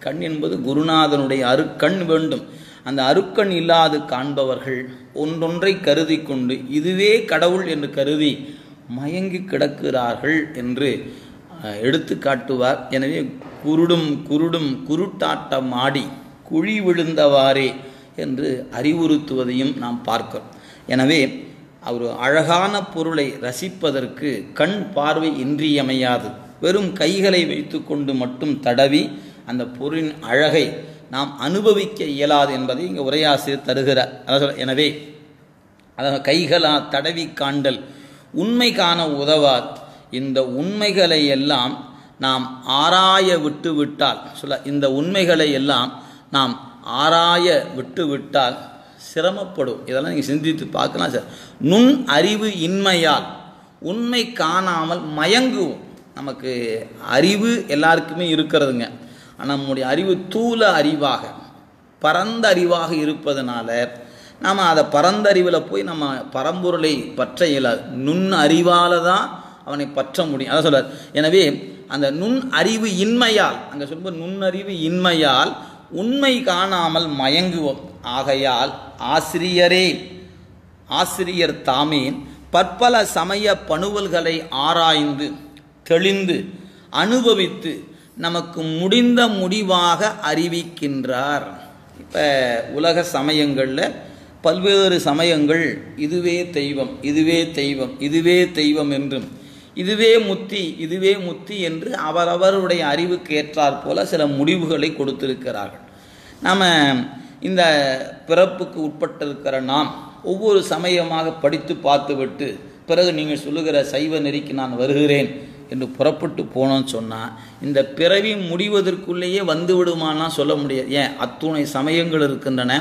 கண் என்பது குருநாதனுடைய அருக்கண் வேண்டும், அந்த அருக்கண் இல்லாது காண்பவர்கள் ஒன்றொன்றை கருதி கொண்டு இதுவே கடவுள் என்று கருதி மயங்கி கிடக்கிறார்கள் என்று எடுத்து காட்டுவார். எனவே குருடும் குருடும் குருட்டாட்டம் ஆடி குழி விழுந்தவாறே என்று அறிவுறுத்துவதையும் நாம் பார்க்கிறோம். எனவே ஒரு அழகான பொருளை ரசிப்பதற்கு கண் பார்வை இன்றியமையாது. வெறும் கைகளை வைத்து கொண்டு மட்டும் தடவி அந்த பொருளின் அழகை நாம் அனுபவிக்க இயலாது என்பதை இங்கே உரையாசிரியர் தருகிறார். அதாவது எனவே கைகளா தடவி காண்டல் உண்மை காண உதவாது. இந்த உண்மைகளை எல்லாம் நாம் ஆராய விட்டு விட்டால் இந்த உண்மைகளை எல்லாம் நாம் ஆராய விட்டு விட்டால் சிரமப்படும். இதெல்லாம் நீங்கள் சிந்தித்து பார்க்கலாம் சார். நுண் அறிவு இன்மையால் உண்மை காணாமல் மயங்குவோம். நமக்கு அறிவு எல்லாருக்குமே இருக்கிறதுங்க. ஆனால் நம்முடைய அறிவு தூல அறிவாக பரந்த அறிவாக இருப்பதனால நாம் அதை பரந்த அறிவில் போய் நம்ம பரம்பொருளை பற்ற இயலாது. நுண் அறிவால் தான் அவனை பற்ற முடியும். அதான் சொல்றார். எனவே அந்த நுண் அறிவு இன்மையால், அங்கே சொல்லும்போது நுண்ணறிவு இன்மையால் உண்மை காணாமல் மயங்குவோம். ஆகையால் ஆசிரியர் தாமே பற்பல சமய பணுவல்களை ஆராய்ந்து தெளிந்து அனுபவித்து நமக்கு முடிந்த முடிவாக அறிவிக்கின்றார். இப்போ உலக சமயங்களில் பல்வேறு சமயங்கள் இதுவே தெய்வம், இதுவே தெய்வம், இதுவே தெய்வம் என்றும் இதுவே முத்தி என்று அவரவருடைய அறிவுக்கு ஏற்றாற் போல சில முடிவுகளை கொடுத்திருக்கிறார்கள். நாம் இந்த பிறப்புக்கு உட்பட்டிருக்கிற நாம் ஒவ்வொரு சமயமாக படித்து பார்த்துவிட்டு பிறகு நீங்கள் சொல்லுகிற சைவ நெறிக்கு நான் வருகிறேன் என்று புறப்பட்டு போனோன்னு சொன்னால் இந்த பிறவி முடிவதற்குள்ளேயே வந்து விடுமானா சொல்ல முடியாது. ஏன் அத்துணை சமயங்கள் இருக்கின்றன.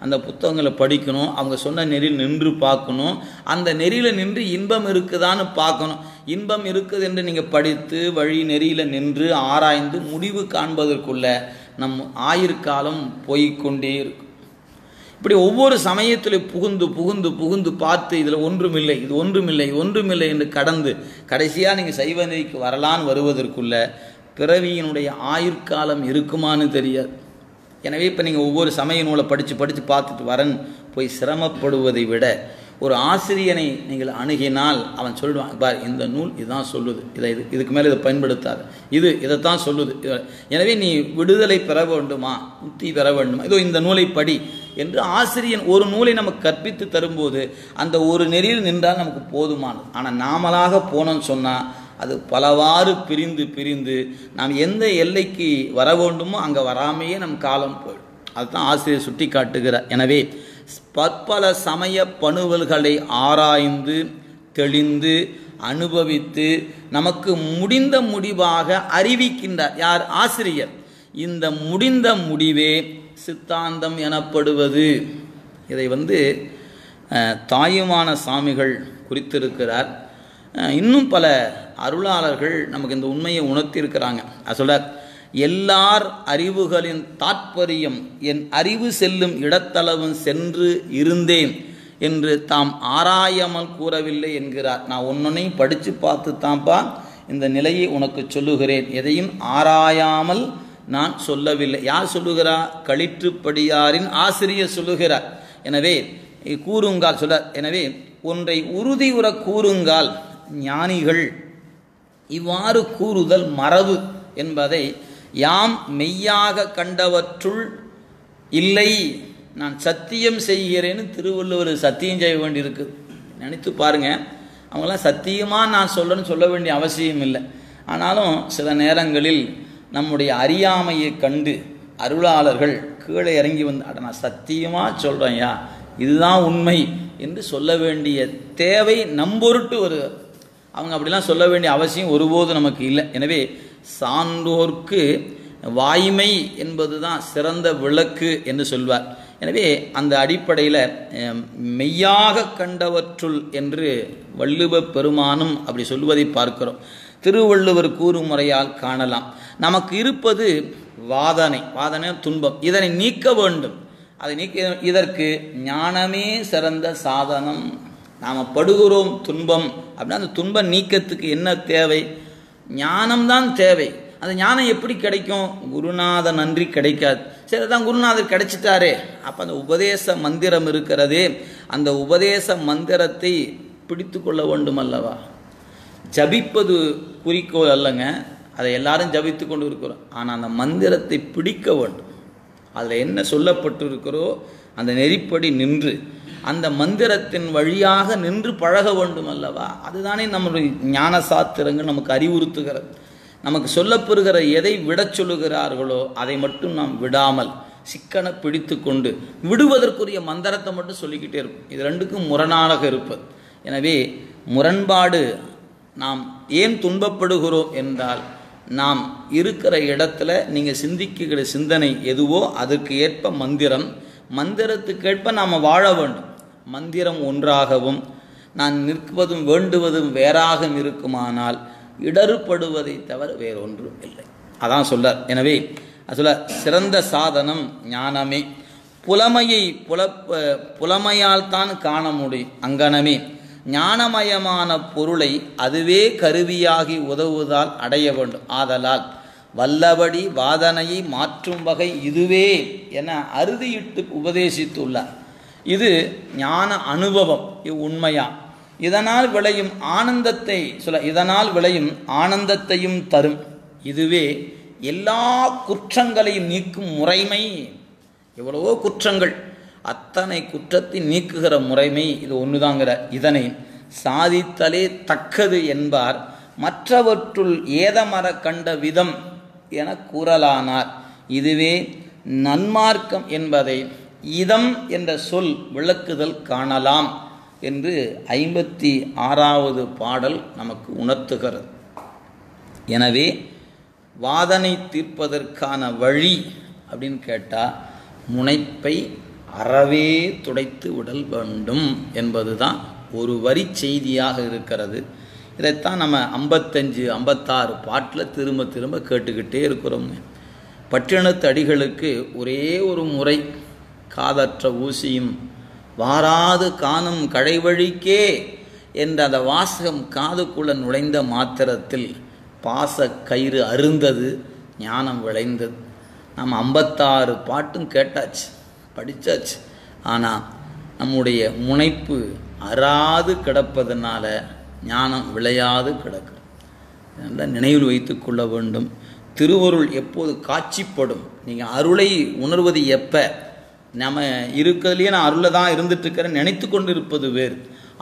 அந்த புத்தகங்களை படிக்கணும், அவங்க சொன்ன நெறியில் நின்று பார்க்கணும், அந்த நெறியில் நின்று இன்பம் இருக்குதான்னு பார்க்கணும். இன்பம் இருக்குது என்று நீங்கள் படித்து வழி நெறியில் நின்று ஆராய்ந்து முடிவு காண்பதற்குள்ள நம் ஆயுட்காலம் போய்கொண்டே இருக்கும். இப்படி ஒவ்வொரு சமயத்திலும் புகுந்து புகுந்து புகுந்து பார்த்து இதில் ஒன்றுமில்லை, இது ஒன்றுமில்லை, ஒன்றுமில்லை என்று கடந்து கடைசியாக நீங்கள் சைவ நெறிக்கு வரலான்னு வருவதற்குள்ள பிறவியினுடைய ஆயுட்காலம் இருக்குமான்னு தெரியாது. எனவே இப்போ நீங்கள் ஒவ்வொரு சமய நூலை படித்து பார்த்துட்டு வரன் போய் சிரமப்படுவதை விட ஒரு ஆசிரியனை நீங்கள் அணுகினால் அவன் சொல்லுவான், பார் இந்த நூல் இதுதான் சொல்லுது, இதுக்கு மேலே இதை பயன்படுத்தாது, இதைத்தான் சொல்லுது. எனவே நீ விடுதலை பெற வேண்டுமா, முக்தி பெற வேண்டுமா, இதோ இந்த நூலை படி என்று ஆசிரியன் ஒரு நூலை நமக்கு கற்பித்து தரும்போது அந்த ஒரு நெறியில் நின்றால் நமக்கு போதுமானது. ஆனால் நாமளாக போனோன்னு சொன்னால் அது பலவாறு பிரிந்து நாம் எந்த எல்லைக்கு வர வேண்டுமோ அங்கே வராமையே நம் காலம் போயிடும். அதுதான் ஆசிரியர் சுட்டி காட்டுகிறார். எனவே பற்பல சமய பணுவல்களை ஆராய்ந்து தெளிந்து அனுபவித்து நமக்கு முடிந்த முடிவாக அறிவிக்கின்றார். யார்? ஆசிரியர். இந்த முடிந்த முடிவே சித்தாந்தம் எனப்படுவது. இதை தாயுமான சாமிகள் குறித்திருக்கிறார். இன்னும் பல அருளாளர்கள் நமக்கு இந்த உண்மையை உணர்த்தியிருக்கிறாங்க. சொல்ல எல்லார் அறிவுகளின் தாற்பயம் என் அறிவு செல்லும் இடத்தளவும் சென்று இருந்தேன் என்று தாம் ஆராயாமல் கூறவில்லை என்கிறார். நான் ஒன்னொன்னையும் படித்து பார்த்து தான்ப்பா இந்த நிலையை உனக்கு சொல்லுகிறேன், எதையும் ஆராயாமல் நான் சொல்லவில்லை. யார் சொல்லுகிறார்? களிற்றுப்படியாரின் ஆசிரியர் சொல்லுகிறார். எனவே கூறுங்கால் சொல்ல, எனவே ஒன்றை உறுதி உற கூறுங்கால் ஞானிகள் இவ்வாறு கூறுதல் மரபு என்பதை யாம் மெய்யாக கண்டவற்றுள் இல்லை நான் சத்தியம் செய்கிறேன்னு திருவள்ளுவர் சத்தியம் செய்ய வேண்டியிருக்கு. நினைத்து பாருங்க, அவங்களாம் சத்தியமாக நான் சொல்ல வேண்டிய அவசியம் இல்லை. ஆனாலும் சில நேரங்களில் நம்முடைய அறியாமையை கண்டு அருளாளர்கள் கீழே இறங்கி அட நான் சத்தியமாக சொல்கிறேன்யா, இதுதான் உண்மை என்று சொல்ல வேண்டிய தேவை நம்பொருட்டு வருகிறது. அவங்க அப்படிலாம் சொல்ல வேண்டிய அவசியம் ஒருபோது நமக்கு இல்லை. எனவே சான்றோர்க்கு வாய்மை என்பது தான் சிறந்த விளக்கு என்று சொல்வார். எனவே அந்த அடிப்படையில் மெய்யாக கண்டவற்றுள் என்று வள்ளுவ பெருமானும் அப்படி சொல்வதை பார்க்கிறோம். திருவள்ளுவர் கூறும் முறையால் காணலாம். நமக்கு இருப்பது வாதனை துன்பம். இதனை நீக்க வேண்டும். அதை நீக்க இதற்கு ஞானமே சிறந்த சாதனம். நாம் படுகிறோம் துன்பம் அப்படின்னா அந்த துன்ப நீக்கத்துக்கு என்ன தேவை? ஞானம்தான் தேவை. அந்த ஞானம் எப்படி கிடைக்கும்? குருநாத நன்றி கிடைக்காது. சரி, தான் குருநாதர் கிடைச்சிட்டாரே, அப்போ அந்த உபதேச மந்திரம் இருக்கிறதே, அந்த உபதேச மந்திரத்தை பிடித்து கொள்ள வேண்டும் அல்லவா? ஜபிப்பது குறிக்கோள் அல்லங்க, அதை எல்லாரும் ஜபித்து கொண்டு இருக்கிறோம். ஆனால் அந்த மந்திரத்தை பிடிக்க வேண்டும். அதில் என்ன சொல்லப்பட்டு இருக்கிறோ அந்த நெறிப்படி நின்று அந்த மந்திரத்தின் வழியாக நின்று பழக வேண்டும் அல்லவா? அதுதானே நம்முடைய ஞான சாத்திரங்கள் நமக்கு அறிவுறுத்துகிறது. நமக்கு சொல்லப்பெறுகிற எதை விடச் சொல்லுகிறார்களோ அதை மட்டும் நாம் விடாமல் சிக்கனை பிடித்து கொண்டு விடுவதற்குரிய மந்திரத்தை மட்டும் சொல்லிக்கிட்டே இருக்கும். இது ரெண்டுக்கும் முரணாக இருப்பது. எனவே முரண்பாடு. நாம் ஏன் துன்பப்படுகிறோம் என்றால், நாம் இருக்கிற இடத்துல நீங்கள் சிந்திக்கிற சிந்தனை எதுவோ அதற்கு ஏற்ப மந்திரம், மந்திரத்துக்கேற்ப நாம் வாழ வேண்டும். மந்திரம் ஒன்றாகவும் நான் நிற்பதும் வேண்டுவதும் வேறாக இருக்குமானால் இடறுபடுவதை தவிர வேறொன்றும் இல்லை. அதான் சொல்றார். எனவே சொல்ல சிறந்த சாதனம் ஞானமே. புலமையை புலமையால் தான் காண முடியும் அங்கனமே. ஞானமயமான பொருளை அதுவே கருவியாகி உதவுவதால் அடைய வேண்டும். ஆதலால் வல்லபடி வாதனையை மாற்றும் வகை இதுவே என அறுதியிட்டு உபதேசித்துள்ளார். இது ஞான அனுபவம். இது உண்மையா? இதனால் விளையும் ஆனந்தத்தையும் தரும். இதுவே எல்லா குற்றங்களையும் நீக்கும் முறைமை. எவ்வளவோ குற்றங்கள், அத்தனை குற்றத்தை நீக்குகிற முறைமை இது ஒன்றுதாங்கிற. இதனை சாதித்தலே தக்கது என்பார். மற்றவற்றுள் ஏதமர கண்ட விதம் என கூறலானார். இதுவே நன்மார்க்கம் என்பதை இதம் என்ற சொல் விளக்குதல் காணலாம் என்று 56வது பாடல் நமக்கு உணர்த்துகிறது. எனவே வாதனை தீர்ப்பதற்கான வழி அப்படின்னு கேட்டால் முனைப்பை அறவே துடைத்து விடல் வேண்டும் என்பதுதான் ஒரு வரி செய்தியாக இருக்கிறது. இதைத்தான் நம்ம 55, 56 பாட்டில் திரும்ப திரும்ப கேட்டுக்கிட்டே இருக்கிறோங்க. பட்டினத்து அடிகளுக்கு ஒரே ஒரு முறை காதற்ற ஊசியும் வாராது காணும் கடைவழிக்கே என்ற அந்த வாசகம் காதுக்குள்ள நுழைந்த மாத்திரத்தில் பாச கயிறு அருந்தது, ஞானம் விளைந்தது. நம்ம 56 பாட்டும் கேட்டாச்சு, படித்தாச்சு. ஆனால் நம்முடைய முனைப்பு அறாது கிடப்பதனால ஞானம் விளையாது கிடக்கு. நல்லா நினைவில் வைத்து கொள்ள வேண்டும். திருவருள் எப்போது காட்சிப்படும்? நீங்கள் அருளை உணர்வது எப்போ? நம்ம இருக்கிறதுலையே நான் அருளில் தான் இருந்துட்டுருக்கிறேன் நினைத்து கொண்டு இருப்பது வேறு.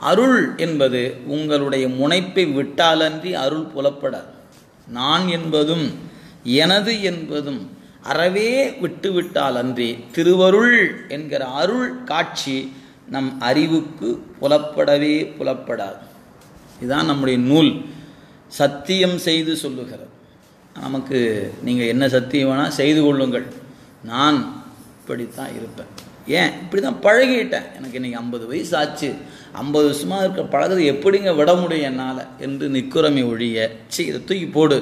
அருள் என்பது உங்களுடைய முனைப்பை விட்டாலன்றி அருள் புலப்படாது. நான் என்பதும் எனது என்பதும் அறவே விட்டுவிட்டால் அன்றி திருவருள் என்கிற அருள் காட்சி நம் அறிவுக்கு புலப்படாது. இதுதான் நம்முடைய நூல் சத்தியம் செய்து சொல்லுகிறது. நமக்கு நீங்கள் என்ன சத்தியம் வேணால் செய்து கொள்ளுங்கள், நான் இப்படித்தான் இருப்பேன். ஏன் இப்படி தான் பழகிட்டேன், எனக்கு இன்றைக்கி 50 வயசு ஆச்சு, 50 வருஷமாக இருக்க பழகுது எப்படிங்க விட முடியும் என்னால் என்று நிற்குறமை ஒழிய, இதை தூக்கி போடு,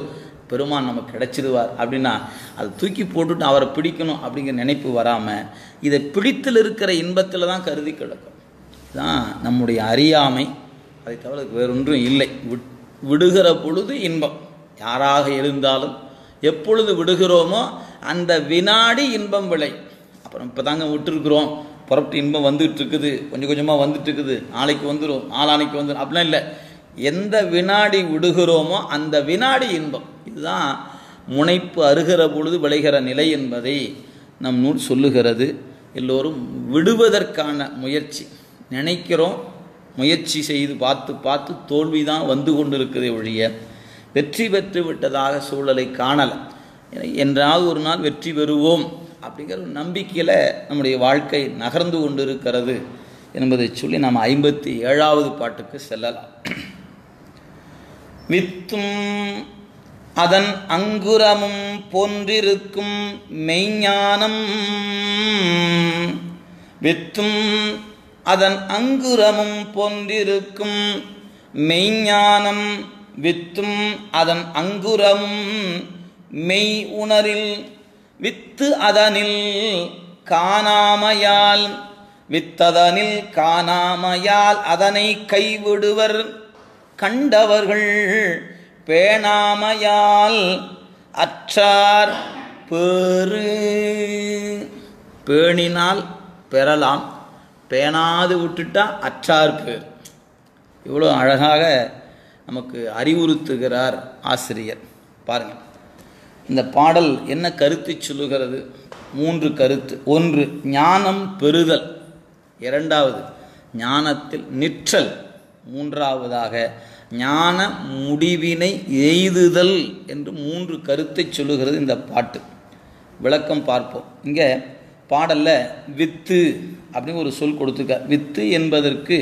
பெருமான் நமக்கு கிடைச்சிடுவார் அப்படின்னா அதை தூக்கி போட்டுட்டு அவரை பிடிக்கணும் அப்படிங்கிற நினைப்பு வராமல் இதை பிடித்தில் இருக்கிற இன்பத்தில் தான் கருதி கிடக்கும். இதுதான் நம்முடைய அறியாமை. அதை தவிர வேறொன்றும் இல்லை. விடுகிற பொழுது இன்பம். யாராக இருந்தாலும் எப்பொழுது விடுகிறோமோ அந்த வினாடி இன்பம் விளை. அப்புறம் இப்போ தாங்க விட்டுருக்குறோம், புறப்பட்டு இன்பம் வந்துட்டு இருக்குது, கொஞ்சம் கொஞ்சமாக வந்துட்டு இருக்குது, நாளைக்கு வந்துடும், நாளானைக்கு வந்துடும் அப்படிலாம் இல்லை. எந்த வினாடி விடுகிறோமோ அந்த வினாடி இன்பம். இதுதான் முனைப்பு அருகிற பொழுது விளைகிற நிலை என்பதை நம் நூல் சொல்லுகிறது. எல்லோரும் விடுவதற்கான முயற்சி நினைக்கிறோம், முயற்சி செய்து பார்த்து தோல்வி தான் வந்து கொண்டு இருக்குதே ஒழிய வெற்றி பெற்று விட்டதாக சூழலை காணலை. என்றாவது ஒரு நாள் வெற்றி பெறுவோம் அப்படிங்கிற ஒரு நம்பிக்கையில் நம்முடைய வாழ்க்கை நகர்ந்து கொண்டு இருக்கிறது என்பதை சொல்லி நாம் 57வது பாட்டுக்கு செல்லலாம். வித்தும் அதன் அங்குரமும் போன்றிருக்கும் மெய்ஞானம், வித்தும் அதன் அங்குரமும் போன்றிருக்கும் மெய்ஞானம், வித்தும் அதன் அங்குரமும் மெய் உணரில், வித்து அதனில் காணாமையால் வித்ததனில் காணாமையால் அதனை கைவிடுவர் கண்டவர்கள் பேணாமையால் அற்றார் பேறு. பேணினால் பெறலாம், பேணாது விட்டுட்டா அற்றார் பேர். இவ்வளோ அழகாக நமக்கு அறிவுறுத்துகிறார் ஆசிரியர். பாருங்கள், இந்த பாடல் என்ன கருத்தை சொல்லுகிறது? 3 கருத்து. 1, ஞானம் பெறுதல். 2வது, ஞானத்தில் நிற்றல். 3வதாக, ஞான முடிவினை எய்துதல் என்று 3 கருத்தை சொல்லுகிறது இந்த பாட்டு. விளக்கம் பார்ப்போம். இங்கே பாடலில் வித்து அப்படின்னு ஒரு சொல் கொடுத்துருக்க. வித்து என்பதற்கு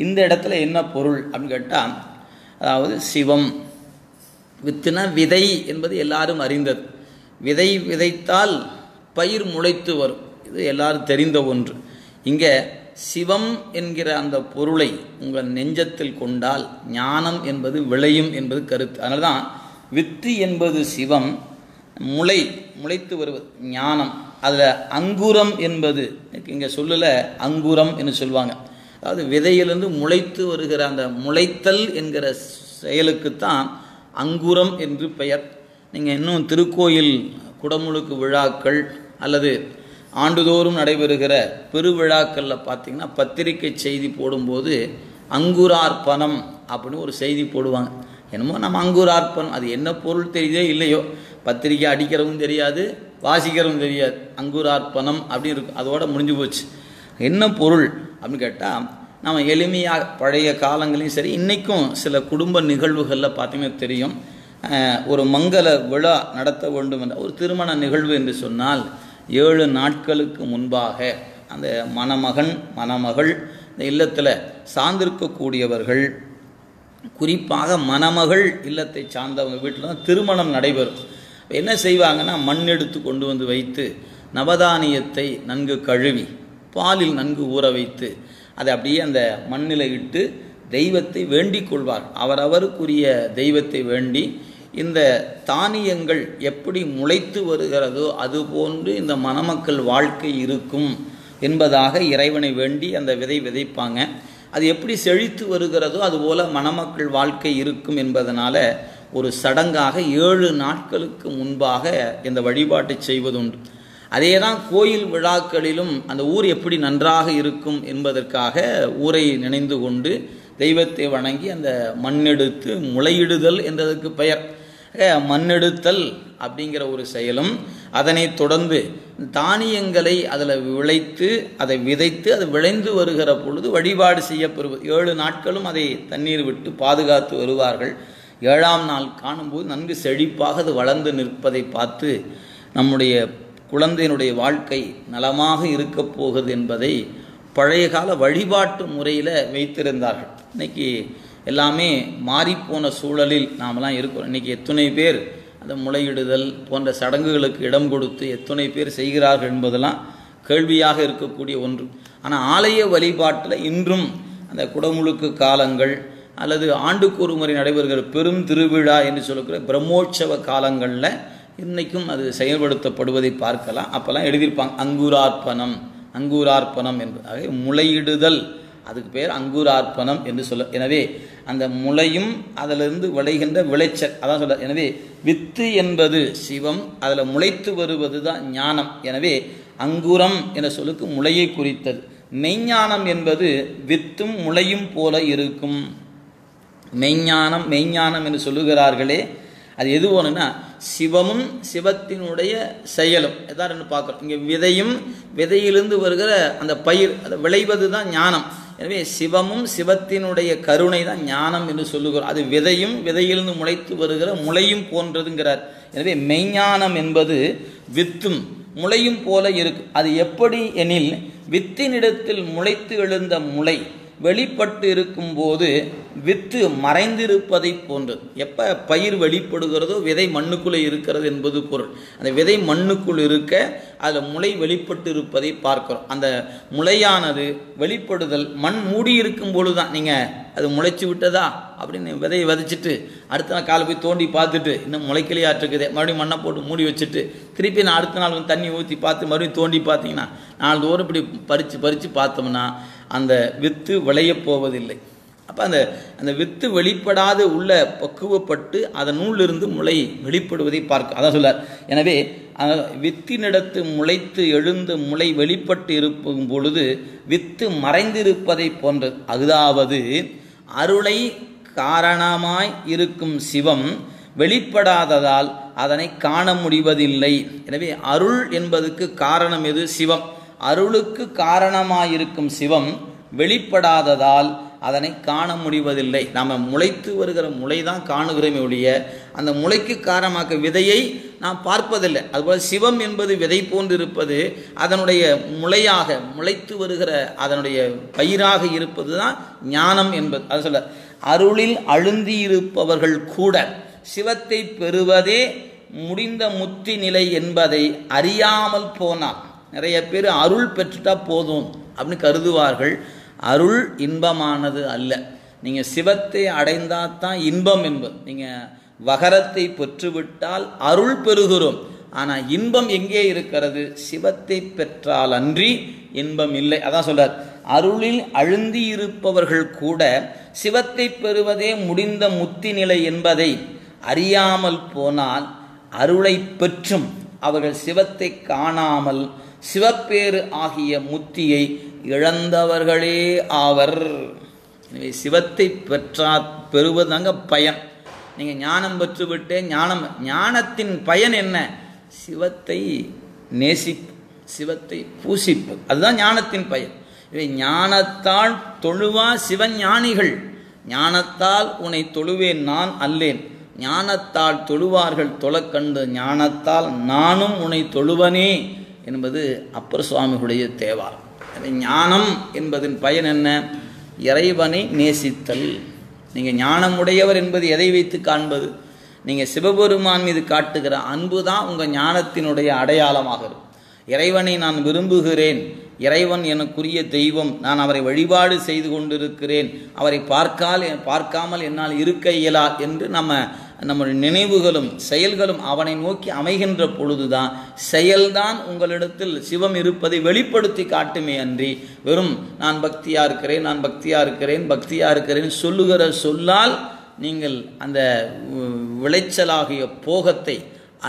இந்த இடத்துல என்ன பொருள் அப்படின்னு கேட்டால், அதாவது சிவம். வித்துனா விதை என்பது எல்லாரும் அறிந்தது. விதை விதைத்தால் பயிர் முளைத்து வரும், இது எல்லாரும் தெரிந்த ஒன்று. இங்கே சிவம் என்கிற அந்த பொருளை உங்கள் நெஞ்சத்தில் கொண்டால் ஞானம் என்பது விளையும் என்பது கருத்து. அதனால தான் வித்து என்பது சிவம், முளைத்து வருவது ஞானம். அதில் அங்குரம் என்பது இங்கே சொல்லல, அங்குரம் என்று சொல்லுவாங்க. அதாவது விதையிலிருந்து முளைத்து வருகிற அந்த முளைத்தல் என்கிற செயலுக்குத்தான் அங்குரம் என்று பெயர். நீங்கள் இன்னும் திருக்கோயில் குடமுழுக்கு விழாக்கள் அல்லது ஆண்டுதோறும் நடைபெறுகிற பெருவிழாக்களில் பார்த்தீங்கன்னா பத்திரிகை செய்தி போடும்போது அங்குரார்ப்பணம் அப்படின்னு ஒரு செய்தி போடுவாங்க. என்னமோ நம்ம அங்குரார்ப்பணம், அது என்ன பொருள் தெரியுதோ இல்லையோ, பத்திரிக்கை அடிக்கிறவும் தெரியாது, வாசிக்கிறவும் தெரியாது. அங்குரார்ப்பணம் அப்படின்னு இருக்கும், அதோட முடிஞ்சு போச்சு. என்ன பொருள் அப்படின்னு கேட்டால், நம்ம எளிமையாக பழைய காலங்களையும் சரி இன்றைக்கும் சில குடும்ப நிகழ்வுகளில் பார்த்தீங்கன்னா தெரியும், ஒரு மங்கள விழா நடத்த வேண்டும் என்ற ஒரு திருமண நிகழ்வு என்று சொன்னால் 7 நாட்களுக்கு முன்பாக அந்த மணமகன் மணமகள் இந்த இல்லத்தில் சார்ந்திருக்கக்கூடியவர்கள், குறிப்பாக மணமகள் இல்லத்தை சார்ந்தவங்க வீட்டில் தான் திருமணம் நடைபெறும். என்ன செய்வாங்கன்னா, மண் எடுத்து கொண்டு வந்து வைத்து நவதானியத்தை நன்கு கழுவி பாலில் நன்கு ஊற வைத்து அதை அப்படியே அந்த மண்ணில் இட்டு தெய்வத்தை வேண்டிக் கொள்வார். அவரவருக்குரிய தெய்வத்தை வேண்டி இந்த தானியங்கள் எப்படி முளைத்து வருகிறதோ அதுபோன்று இந்த மணமக்கள் வாழ்க்கை இருக்கும் என்பதாக இறைவனை வேண்டி அந்த விதை விதைப்பாங்க. அது எப்படி செழித்து வருகிறதோ அதுபோல் மணமக்கள் வாழ்க்கை இருக்கும் என்பதனால ஒரு சடங்காக 7 நாட்களுக்கு முன்பாக இந்த வழிபாட்டை செய்வதுண்டு. அதே தான் கோயில் விழாக்களிலும் அந்த ஊர் எப்படி நன்றாக இருக்கும் என்பதற்காக ஊரை நினைந்து கொண்டு தெய்வத்தை வணங்கி அந்த மண்ணெடுத்து முளையிடுதல் என்றதற்கு பெயர். மண்ணெடுத்தல் அப்படிங்கிற ஒரு செயலும், அதனை தொடர்ந்து தானியங்களை அதில் விளைத்து அதை விதைத்து அது விளைந்து வருகிற பொழுது வழிபாடு செய்யப்படுவது. 7 நாட்களும் அதை தண்ணீர் விட்டு பாதுகாத்து வருவார்கள். 7ஆம் நாள் காணும்போது நன்கு செழிப்பாக அது வளர்ந்து நிற்பதை பார்த்து நம்முடைய குழந்தையினுடைய வாழ்க்கை நலமாக இருக்கப் போகிறது என்பதை பழைய கால வழிபாட்டு முறையில் வைத்திருந்தார்கள். இன்றைக்கி எல்லாமே மாறிப்போன சூழலில் நாமெல்லாம் இருக்கிறோம். இன்றைக்கி எத்தனை பேர் அந்த முளையிடுதல் போன்ற சடங்குகளுக்கு இடம் கொடுத்து எத்தனை பேர் செய்கிறார்கள் என்பதெல்லாம் கேள்வியாக இருக்கக்கூடிய ஒன்று. ஆனால் ஆலய வழிபாட்டில் இன்றும் அந்த குடமுழுக்கு காலங்கள் அல்லது ஆண்டுக்கு ஒரு முறை நடைபெறுகிற பெரும் திருவிழா என்று சொல்லக்கூடிய பிரம்மோற்சவ காலங்களில் இன்றைக்கும் அது செயல்படுத்தப்படுவதை பார்க்கலாம். அப்போல்லாம் எழுதியிருப்பாங்க அங்கூரார்ப்பணம் என்பது. ஆக முளையிடுதல், அதுக்கு பேர் அங்கூரார்ப்பணம் என்று சொல்ல. எனவே அந்த முளையும் அதிலிருந்து விளைகின்ற விளைச்சல் அதான் சொல்ல. எனவே வித்து என்பது சிவம், அதில் முளைத்து வருவது தான் ஞானம். எனவே அங்குரம் என்ற சொல்லுக்கு முளையை குறித்தது. மெய்ஞானம் என்பது வித்தும் முளையும் போல இருக்கும். மெய்ஞானம் என்று சொல்லுகிறார்களே, அது எது ஒன்றுனா சிவமும் சிவத்தினுடைய செயலும். எதான்னு பார்க்குறோம். இங்கே விதையும் விதையிலிருந்து வருகிற அந்த பயிர் அதை விளைவது தான் ஞானம். எனவே சிவமும் சிவத்தினுடைய கருணை தான் ஞானம் என்று சொல்லுகிறோம். அது விதையும் விதையிலிருந்து முளைத்து வருகிற முளையும் போன்றதுங்கிறார். எனவே மெய்ஞானம் என்பது வித்தும் முளையும் போல இருக்கும். அது எப்படி எனில், வித்தினிடத்தில் முளைத்து எழுந்த முளை வெளிப்பட்டு இருக்கும்போது வித்து மறைந்திருப்பதை போன்றது. எப்போ பயிர் வெளிப்படுகிறதோ விதை மண்ணுக்குள்ளே இருக்கிறது என்பது பொருள். அந்த விதை மண்ணுக்குள் இருக்க அதில் முளை வெளிப்பட்டு இருப்பதை பார்க்கிறோம். அந்த முளையானது வெளிப்படுதல் மண் மூடி இருக்கும் பொழுது தான். நீங்கள் அது முளைச்சி விட்டதா அப்படின்னு விதையை விதைச்சிட்டு அடுத்த நாள் காலை போய் தோண்டி பார்த்துட்டு இன்னும் முளைக்கலையாட்டிருக்குதே மறுபடியும் மண்ணை போட்டு மூடி வச்சுட்டு திருப்பி நான் அடுத்த நாள் வந்து தண்ணி ஊற்றி பார்த்து மறுபடியும் தோண்டி பார்த்தீங்கன்னா நாள்தோறும் இப்படி பறித்து பார்த்தோம்னா அந்த வித்து விளையப் போவதில்லை. அப்போ அந்த வித்து வெளிப்படாது உள்ள பக்குவப்பட்டு அதனுள்ளிருந்து முளை வெளிப்படுவதை பார்க்க அதான் சொல்லார். எனவே வித்தினிடத்து முளைத்து எழுந்து முளை வெளிப்பட்டு இருக்கும் பொழுது வித்து மறைந்திருப்பதை போன்றது. அதாவது அருளை காரணமாய் இருக்கும் சிவம் வெளிப்படாததால் அதனை காண முடிவதில்லை. எனவே அருள் என்பதற்கு காரணம் எது? சிவம். அருளுக்கு காரணமாயிருக்கும் சிவம் வெளிப்படாததால் அதனை காண முடிவதில்லை. நாம் முளைத்து வருகிற முளை தான் காணுகிறோமே ஒழிய அந்த முளைக்கு காரணமாக்க விதையை நாம் பார்ப்பதில்லை. அதுபோல் சிவம் என்பது விதை போன்றிருப்பது அதனுடைய முளையாக முளைத்து வருகிற அதனுடைய பயிராக இருப்பது தான் ஞானம் என்பது. அதை சொல்ல அருளில் அழுந்தியிருப்பவர்கள் கூட சிவத்தை பெறுவதே முடிந்த முத்தி நிலை என்பதை அறியாமல் போனார். நிறைய பேர் அருள் பெற்றுட்டா போதும் அப்படின்னு கருதுவார்கள். அருள் இன்பமானது அல்ல. நீங்கள் சிவத்தை அடைந்தால் தான் இன்பம் என்பது. நீங்கள் வகரத்தை பெற்றுவிட்டால் அருள் பெறுகிறோம். ஆனால் இன்பம் எங்கே இருக்கிறது? சிவத்தை பெற்றால் அன்றி இன்பம் இல்லை. அதான் சொல்றார், அருளில் அழுந்தி இருப்பவர்கள் கூட சிவத்தை பெறுவதே முடிந்த முத்தி நிலை என்பதை அறியாமல் போனால் அருளை பெற்றும் அவர்கள் சிவத்தை காணாமல் சிவப்பேறு ஆகிய முத்தியை இழந்தவர்களே ஆவர். எனவே சிவத்தை பெறுவதாங்க பயன். நீங்கள் ஞானம் பெற்றுவிட்டே ஞானத்தின் பயன் என்ன? சிவத்தை நேசிப்பு, சிவத்தை பூசிப்பு, அதுதான் ஞானத்தின் பயன். இவை ஞானத்தால் தொழுவா சிவஞானிகள். ஞானத்தால் உன்னை தொழுவேன் நான் அல்லேன், ஞானத்தால் தொழுவார்கள் தொழக்கண்டு, ஞானத்தால் நானும் உன்னை தொழுவனே என்பது அப்பர் சுவாமிகளுடைய தேவாரம். ஞானம் என்பதன் பயன் என்ன? இறைவனை நேசித்தல். நீங்கள் ஞானமுடையவர் என்பது எதை வைத்து காண்பது? நீங்கள் சிவபெருமான் மீது காட்டுகிற அன்பு தான் உங்கள் ஞானத்தினுடைய அடையாளமாக இருக்கும். இறைவனை நான் விரும்புகிறேன், இறைவன் எனக்குரிய தெய்வம், நான் அவரை வழிபாடு செய்து கொண்டிருக்கிறேன், அவரை பார்க்காமல் என்னால் இருக்க இயலா என்று நம்முடைய நினைவுகளும் செயல்களும் அவனை நோக்கி அமைகின்ற பொழுதுதான் செயல்தான் உங்களிடத்தில் சிவம் இருப்பதை வெளிப்படுத்தி காட்டுமே அன்றி வெறும் நான் பக்தியா இருக்கிறேன் சொல்லுகிற சொல்லால் நீங்கள் அந்த விளைச்சலாகிய போகத்தை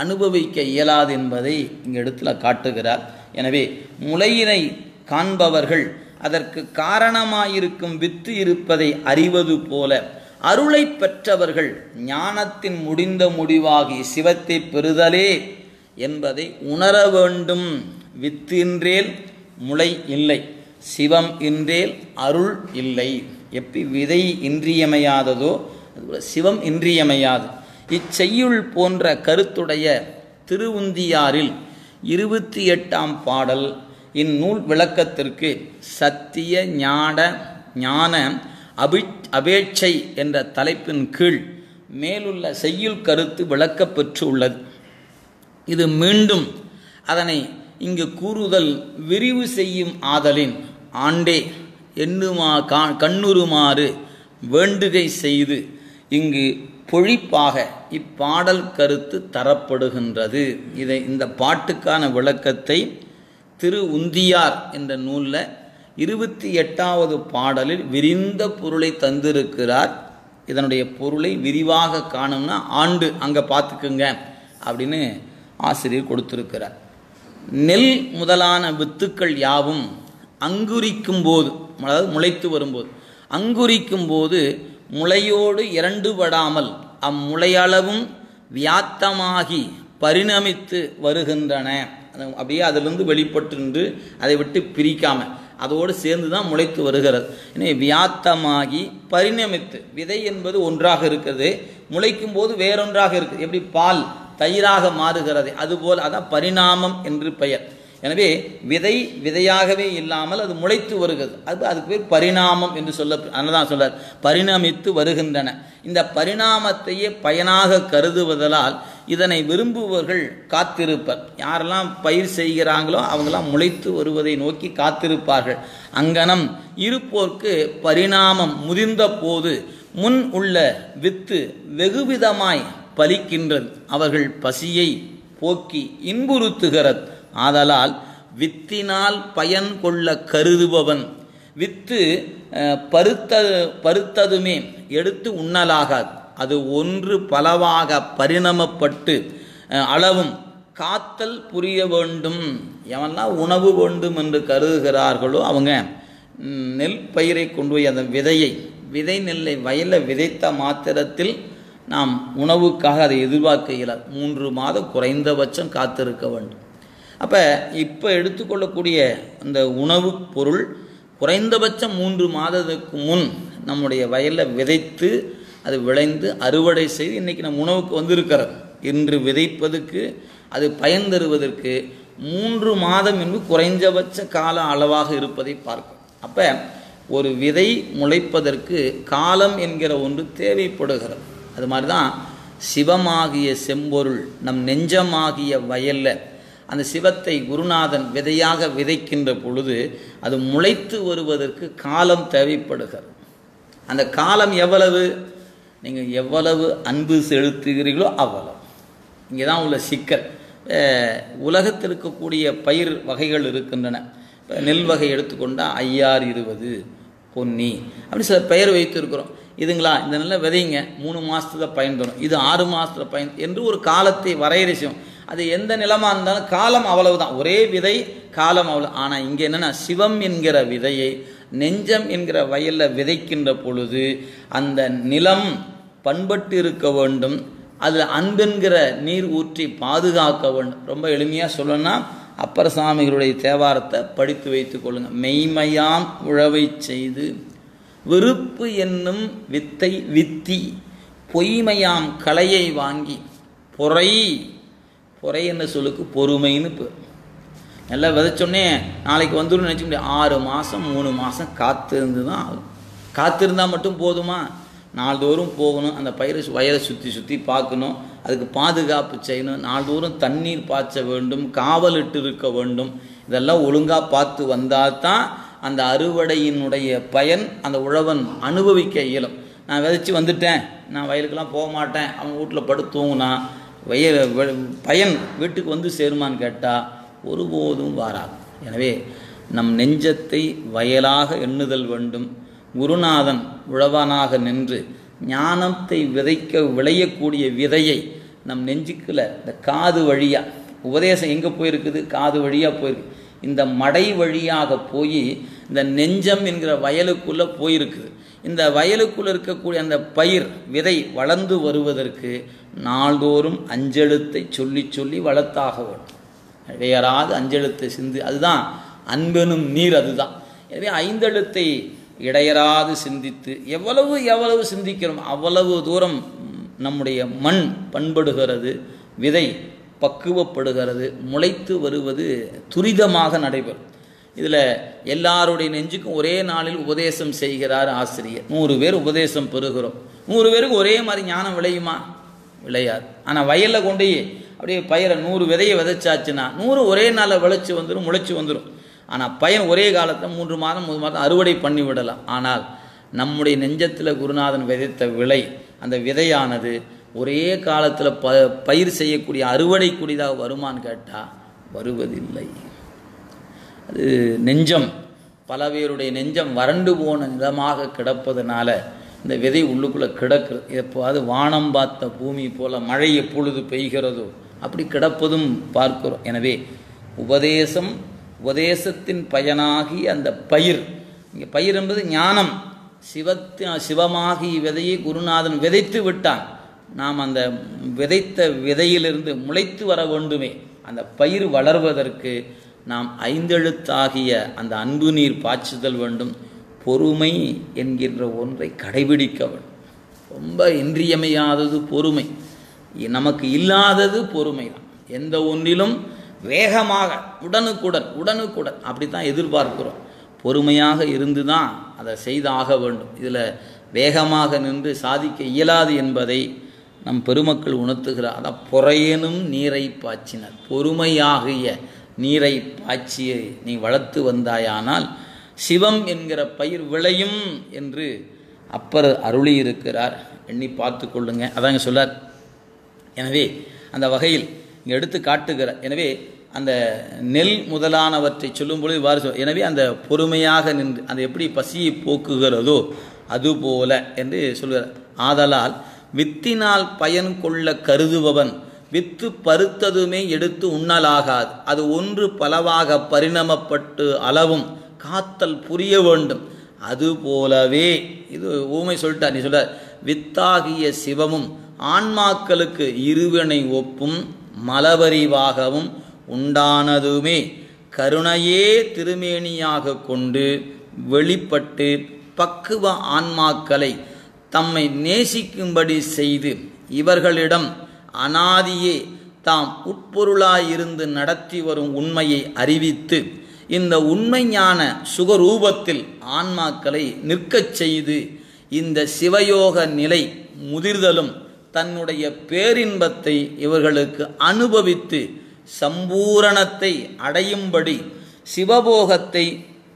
அனுபவிக்க இயலாது என்பதை இங்க இடத்துல காட்டுகிறார். எனவே முளையினை காண்பவர்கள் அதற்கு காரணமாயிருக்கும் வித்து இருப்பதை அறிவது போல அருளை பெற்றவர்கள் ஞானத்தின் முடிந்த முடிவாகி சிவத்தை பெறுதலே என்பதை உணர வேண்டும். வித்து இன்றேல் முளை இல்லை, சிவம் இன்றேல் அருள் இல்லை. எப்படி விதை இன்றியமையாததோ அதுபோல சிவம் இன்றியமையாது. இச்செய்யுள் போன்ற கருத்துடைய திருவுந்தியாரில் 28ஆம் பாடல் இந்நூல் விளக்கத்திற்கு சத்திய ஞான அபேட்சை என்ற தலைப்பின் கீழ் மேலுள்ள செய்யுள் கருத்து விளக்கப் பெற்று உள்ளது. இது மீண்டும் அதனை இங்கு கூறுதல் விரிவு செய்யும் ஆதலின் ஆண்டே கண்ணுறுமாறு வேண்டுகை செய்து இங்கு பொழிப்பாக இப்பாடல் கருத்து தரப்படுகின்றது. இந்த பாட்டுக்கான விளக்கத்தை திரு உந்தியார் என்ற நூலில் 28வது பாடலில் விரிந்த பொருளை தந்திருக்கிறார். இதனுடைய பொருளை விரிவாக காணும்னா ஆண்டு அங்கே பார்த்துக்குங்க அப்படின்னு ஆசிரியர் கொடுத்திருக்கிறார். நெல் முதலான வித்துக்கள் யாவும் அங்குரிக்கும் போது, அதாவது முளைத்து வரும்போது, அங்குரிக்கும் போது முளையோடு இரண்டுபடாமல் அம்முளையளவும் வியாத்தமாகி பரிணமித்து வருகின்றன. அப்படியே அதிலிருந்து வெளிப்பட்டு அதை விட்டு பிரிக்காமல் அதோடு சேர்ந்து தான் முளைத்து வருகிறது. எனவே வியாத்தமாகி பரிணமித்து, விதை என்பது ஒன்றாக இருக்கிறது, முளைக்கும் போது வேறொன்றாக இருக்குது. எப்படி பால் தயிராக மாறுகிறது அதுபோல் அதான் பரிணாமம் என்று பெயர். எனவே விதையாகவே இல்லாமல் அது முளைத்து வருகிறது, அதுக்கு பேர் பரிணாமம் என்று அதனால்தான் சொல்றார் பரிணமித்து வருகின்றன. இந்த பரிணாமத்தையே பயனாக கருதுவதால் இதனை விரும்புபவர்கள் காத்திருப்பர். யாரெல்லாம் பயிர் செய்கிறாங்களோ அவங்களாம் முளைத்து வருவதை நோக்கி காத்திருப்பார்கள். அங்கனம் இருப்போர்க்கு பரிணாமம் முதிர்ந்த போது முன் உள்ள வித்து வெகுவிதமாய் பலிக்கின்றது. அவர்கள் பசியை போக்கி இன்புறுத்துகிறது. ஆதலால் வித்தினால் பயன் கொள்ள கருதுபவன் வித்து பருத்ததுமே எடுத்து உண்ணலாகாது. அது ஒன்று பலவாக பரிணாமப்பட்டு அளவும் காத்தல் புரிய வேண்டும். எவெல்லாம் உணவு வேண்டும் என்று கருதுகிறார்களோ அவங்க நெல் பயிரை கொண்டு போய் அந்த விதை நெல்லை வயலில் விதைத்த மாத்திரத்தில் நாம் உணவுக்காக அதை எதிர்பார்க்க இயலாது. 3 மாதம் குறைந்தபட்சம் காத்திருக்க வேண்டும். அப்போ இப்போ எடுத்துக்கொள்ளக்கூடிய அந்த உணவு பொருள் குறைந்தபட்சம் 3 மாதத்துக்கு முன் நம்முடைய வயலில் விதைத்து அது விளைந்து அறுவடை செய்து இன்றைக்கி நம்ம உணவுக்கு வந்திருக்கிறது. இன்று விதைப்பதற்கு அது பயன் தருவதற்கு 3 மாதம் என்பது குறைந்தபட்ச கால அளவாக இருப்பதை பார்க்கும். அப்போ ஒரு விதை முளைப்பதற்கு காலம் என்கிற ஒன்று தேவைப்படுகிறது. அது மாதிரி தான் சிவமாகிய செம்பொருள் நம் நெஞ்சமாகிய வயலில் அந்த சிவத்தை குருநாதன் விதையாக விதைக்கின்ற பொழுது அது முளைத்து வருவதற்கு காலம் தேவைப்படுகிறது. அந்த காலம் எவ்வளவு? நீங்கள் எவ்வளவு அன்பு செலுத்துகிறீர்களோ அவ்வளவு. இங்கே தான் உள்ள சிக்கல். உலகத்தில் இருக்கக்கூடிய பயிர் வகைகள் இருக்கின்றன. இப்போ நெல் வகை எடுத்துக்கொண்டால் 5020 பொன்னி அப்படி சில பெயர் வைத்திருக்கிறோம். இதுங்களா இந்த நெல்லை விதைங்க 3 மாதத்தில் பயன் தரும், இது 6 மாதத்தில் பயன் என்று ஒரு காலத்தை வரையறை செய்யும். அது எந்த நிலமாக இருந்தாலும் காலம் அவ்வளவுதான், ஒரே விதை காலம் அவ்வளவு. ஆனால் இங்கே என்னென்னா சிவம் என்கிற விதையை நெஞ்சம் என்கிற வயலில் விதைக்கின்ற பொழுது அந்த நிலம் பண்பட்டு இருக்க வேண்டும். அதில் அன்பென்கிற நீர் ஊற்றி பாதுகாக்க வேண்டும். ரொம்ப எளிமையாக சொல்லணும்னா அப்பர் சாமிகளுடைய தேவாரத்தை படித்து வைத்து கொள்ளுங்கள். மெய்மையாம் உழவை செய்து விருப்பு என்னும் வித்தை வித்தி பொய்மையாம் களையை வாங்கி பொறை என்ன சொல்லுக்கு பொறுமைன்னு பேர். நல்லா விதைச்சோடனே நாளைக்கு வந்துடும் நினச்ச முடியாது. 6 மாதம் 3 மாதம் காத்திருந்து தான் ஆகும். காத்திருந்தால் மட்டும் போதுமா? நாள்தோறும் போகணும், அந்த பயிரை வயலை சுற்றி பார்க்கணும், அதுக்கு பாதுகாப்பு செய்யணும், நாள்தோறும் தண்ணீர் பாய்ச்ச வேண்டும், காவலிட்டு இருக்க வேண்டும். இதெல்லாம் ஒழுங்காக பார்த்து வந்தால் தான் அந்த அறுவடையினுடைய பயன் அந்த உழவன் அனுபவிக்க இயலும். நான் விதைச்சி வந்துட்டேன், நான் வயலுக்கெல்லாம் போக மாட்டேன், அவன் வீட்டில் படுத்து தூங்குனா பயன் வீட்டுக்கு வந்து சேருமான்னு கேட்டால் ஒருபோதும் வாராது. எனவே நம் நெஞ்சத்தை வயலாக எண்ணுதல் வேண்டும். குருநாதன் உழவனாக நின்று ஞானத்தை விளையக்கூடிய விதையை நம் நெஞ்சுக்குள்ள இந்த காது வழியாக உபதேசம் எங்கே போயிருக்குது? காது வழியாக போயிருக்கு. இந்த மடை வழியாக போய் இந்த நெஞ்சம் என்கிற வயலுக்குள்ளே போயிருக்குது. இந்த வயலுக்குள்ளே இருக்கக்கூடிய அந்த பயிர் விதை வளர்ந்து வருவதற்கு நாள்தோறும் அஞ்செழுத்தை சொல்லி சொல்லி வளர்த்தாக வேண்டும். இடையறாது அஞ்செழுத்தை சிந்தி, அதுதான் அன்பெனும் நீர். அதுதான். எனவே 5 எழுத்தை இடையறாது சிந்தித்து எவ்வளவு சிந்திக்கிறோம் அவ்வளவு தூரம் நம்முடைய மண் பண்படுகிறது, விதை பக்குவப்படுகிறது, முளைத்து வருவது துரிதமாக நடைபெறும். இதில் எல்லாருடைய நெஞ்சுக்கும் ஒரே நாளில் உபதேசம் செய்கிறார் ஆசிரியர். 100 பேர் உபதேசம் பெறுகிறோம். 100 பேருக்கு ஒரே மாதிரி ஞானம் விளையுமா? விளையாது. ஆனால் வயலில் கொண்டு அப்படியே பயிரை 100 விதையை விதைச்சாச்சுன்னா 100 ஒரே நாளில் முளைச்சி வந்துடும். ஆனால் பயன் ஒரே காலத்தில் 3 மாதம் 3 மாதம் அறுவடை பண்ணி விடலாம். ஆனால் நம்முடைய நெஞ்சத்தில் குருநாதன் விதைத்த விளை, அந்த விதையானது ஒரே காலத்தில் பயிர் செய்யக்கூடிய அறுவடைக்கூடியதாக வருமானு கேட்டால் வருவதில்லை. அது நெஞ்சம், பல பேருடைய நெஞ்சம் வறண்டு போன நிலமாக கிடப்பதனால இந்த விதை உள்ளுக்குள்ளே கிடக்கிறது. எப்போ அது வானம் பார்த்த பூமி போல் மழை எப்பொழுது பெய்கிறதோ அப்படி கிடப்பதும் பார்க்கிறோம். எனவே உபதேசத்தின் பயனாகி அந்த பயிர், இங்கே பயிர் என்பது ஞானம், சிவமாகி விதையை குருநாதன் விதைத்து விட்டான். நாம் அந்த விதைத்த விதையிலிருந்து முளைத்து வர வேண்டுமே. அந்த பயிர் வளர்வதற்கு நாம் 5 எழுத்தாகிய அந்த அன்பு நீர் பாய்ச்சுதல் வேண்டும். பொறுமை என்கின்ற ஒன்றை கடைபிடிக்க வேண்டும். ரொம்ப இன்றியமையாதது பொறுமை. நமக்கு இல்லாதது பொறுமை தான். எந்த ஒன்றிலும் வேகமாக உடனுக்குடன் அப்படித்தான் எதிர்பார்க்கிறோம். பொறுமையாக இருந்து தான் அதை செய்தாக வேண்டும். இதில் வேகமாக நின்று சாதிக்க இயலாது என்பதை நம் பெருமக்கள் உணர்த்துகிறார். அதான் பொறையெனும் நீரை பாய்ச்சினர், பொறுமையாகிய நீரை பாய்ச்சியை நீ வளர்த்து வந்தாயானால் சிவம் என்கிற பயிர் விளையும் என்று அப்பர் அருளி இருக்கிறார். எண்ணி பார்த்து கொள்ளுங்க. அதாங்க சொல்லார். எனவே அந்த வகையில் இங்கே எடுத்து காட்டுகிற, எனவே அந்த நெல் முதலானவற்றை சொல்லும் பொழுது இவ்வாறு எனவே அந்த பொறுமையாக நின்று அந்த எப்படி பசியை போக்குகிறதோ அதுபோல என்று சொல்கிறார். ஆதலால் வித்தினால் பயன் கொள்ள கருதுபவன் வித்து பருத்ததுமே எடுத்து உண்ணலாகாது, அது ஒன்று பலவாக பரிணமப்பட்டு அளவும் காத்தல் புரிய வேண்டும். அதுபோலவே இது ஊமை சொல்லிட்டார். நீ சொல்ற வித்தாகிய சிவமும் ஆன்மாக்களுக்கு இருவினை ஒப்பும் மலவறிவாகவும் உண்டானதுமே கருணையே திருமேனியாக கொண்டு வெளிப்பட்டு பக்குவ ஆன்மாக்களை தம்மை நேசிக்கும்படி செய்து இவர்களிடம் அனாதியே தாம் உட்பொருளாயிருந்து நடத்தி வரும் உண்மையை அறிவித்து இந்த உண்மை ஞான சுகரூபத்தில் ஆன்மாக்களை நிற்கச் செய்து இந்த சிவயோக நிலை முதிர்தலும் தன்னுடைய பேரின்பத்தை இவர்களுக்கு அனுபவித்து சம்பூரணத்தை அடையும்படி சிவபோகத்தை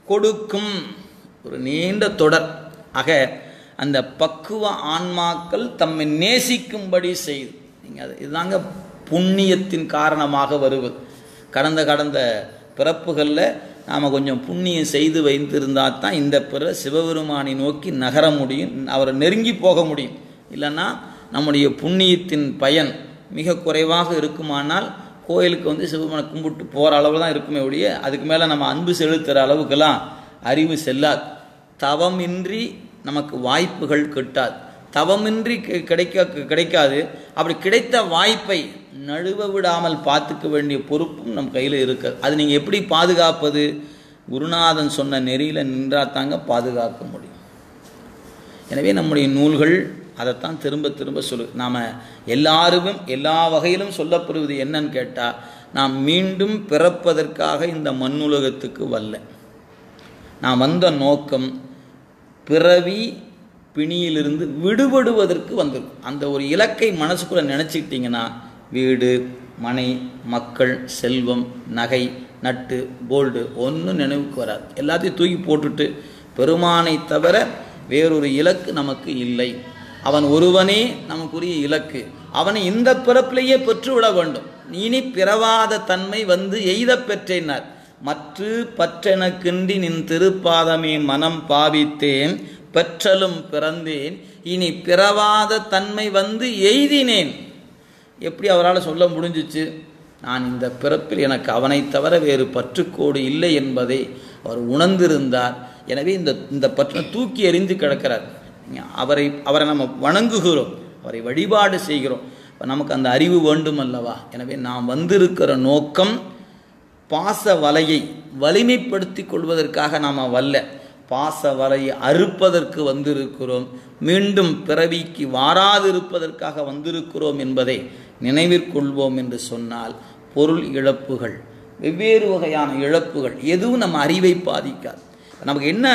கொடுக்கும். ஒரு நீண்ட தொடர். ஆக அந்த பக்குவ ஆன்மாக்கள் தம்மை நேசிக்கும்படி செய்து, நீங்கள் அது இதுதாங்க புண்ணியத்தின் காரணமாக வருவது. கடந்த பிறப்புகளில் நாம் கொஞ்சம் புண்ணியம் செய்து வைத்திருந்தால் தான் இந்த பிற சிவபெருமானை நோக்கி நகர முடியும், அவரை நெருங்கி போக முடியும். இல்லைன்னா நம்முடைய புண்ணியத்தின் பயன் மிக குறைவாக இருக்குமானால் கோயிலுக்கு வந்து சிவபெருமானை கும்பிட்டு போகிற அளவு தான் இருக்குமே ஒழிய அதுக்கு மேலே நம்ம அன்பு செலுத்துகிற அளவுக்கெல்லாம் அறிவு செல்லாது. தவமின்றி நமக்கு வாய்ப்புகள் கிட்டாது, தவமின்றி கிடைக்காது. அப்படி கிடைத்த வாய்ப்பை நழுவ விடாமல் பார்த்துக்க வேண்டிய பொறுப்பும் நம் கையில் இருக்குது. அது நீங்கள் எப்படி பாதுகாப்பது? குருநாதன் சொன்ன நெறியில் நின்றால் தாங்க பாதுகாக்க முடியும். எனவே நம்முடைய நூல்கள் அதைத்தான் திரும்ப திரும்ப சொல்லு. நாம் எல்லாருக்கும் எல்லா வகையிலும் சொல்லப்படுவது என்னன்னு கேட்டால், நாம் மீண்டும் பிறப்பதற்காக இந்த மண்ணுலகத்துக்கு வரல. நான் வந்த நோக்கம் பிறவி பிணியிலிருந்து விடுபடுவதற்கு வந்திருக்கும். அந்த ஒரு இலக்கை மனசுக்குள்ளே நினச்சிக்கிட்டிங்கன்னா வீடு மனை மக்கள் செல்வம் நகை நட்டு போல்டு ஒன்றும் நினைவுக்கு வராது. எல்லாத்தையும் தூக்கி போட்டுட்டு பெருமானை தவிர வேறொரு இலக்கு நமக்கு இல்லை, அவன் ஒருவனே நமக்குரிய இலக்கு, அவனை இந்த பிறப்பிலேயே பெற்றுவிட வேண்டும். இனி பிறவாத தன்மை வந்து எய்த பெற்றேனார். மற்ற பற்றெனக்கின்றி நின் திருப்பாதமே மனம் பாவித்தேன், பெற்றலும் பிறந்தேன், இனி பிறவாத தன்மை வந்து எய்தினேன். எப்படி அவரால் சொல்ல முடிஞ்சிச்சு? நான் இந்த பிறப்பில் எனக்கு அவனை தவிர வேறு பற்றுக்கோடு இல்லை என்பதை அவர் உணர்ந்திருந்தார். எனவே இந்த பற்றை தூக்கி எறிந்து கிடக்கிறார். அவரை நம்ம வணங்குகிறோம், அவரை வழிபாடு செய்கிறோம். இப்போ நமக்கு அந்த அறிவு வேண்டும் அல்லவா? எனவே நாம் வந்திருக்கிற நோக்கம் பாச வலையை வலிமைப்படுத்தி கொள்வதற்காக நாம் வல்ல, பாச வலையை அறுப்பதற்கு வந்திருக்கிறோம். மீண்டும் பிறவிக்கு வாராதிருப்பதற்காக வந்திருக்கிறோம் என்பதை நினைவிற்கொள்வோம் என்று சொன்னால் பொருள் இழப்புகள், வெவ்வேறு வகையான இழப்புகள் எதுவும் நம்ம அறிவை பாதிக்காது. நமக்கு என்ன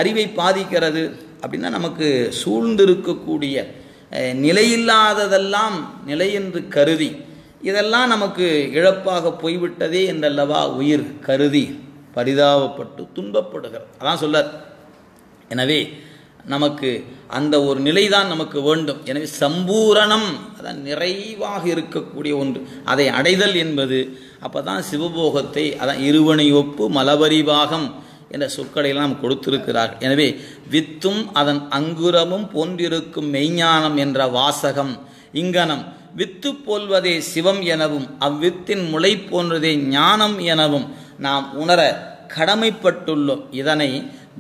அறிவை பாதிக்கிறது அப்படின்னா, நமக்கு சூழ்ந்திருக்கக்கூடிய நிலையில்லாததெல்லாம் நிலை என்று கருதி இதெல்லாம் நமக்கு இழப்பாக போய்விட்டதே என்றல்லவா உயிர் கருதி பரிதாபப்பட்டு துன்பப்படுகிறது. அதான் சொல்லார். எனவே நமக்கு அந்த ஒரு நிலைதான் நமக்கு வேண்டும். எனவே சம்பூரணம், அதான் நிறைவாக இருக்கக்கூடிய ஒன்று, அதை அடைதல் என்பது. அப்போ தான் சிவபோகத்தை, அதான் இருவனை ஒப்பு மலவரிவாகம் என்ற சொற்களையெல்லாம் நாம் கொடுத்திருக்கிறார். எனவே வித்தும் அதன் அங்குரமும் போன்றிருக்கும் மெய்ஞானம் என்ற வாசகம் இங்கனம் வித்து போல்வதே சிவம் எனவும் அவ்வித்தின் முளை போன்றதே ஞானம் எனவும் நாம் உணர கடமைப்பட்டுள்ளோம். இதனை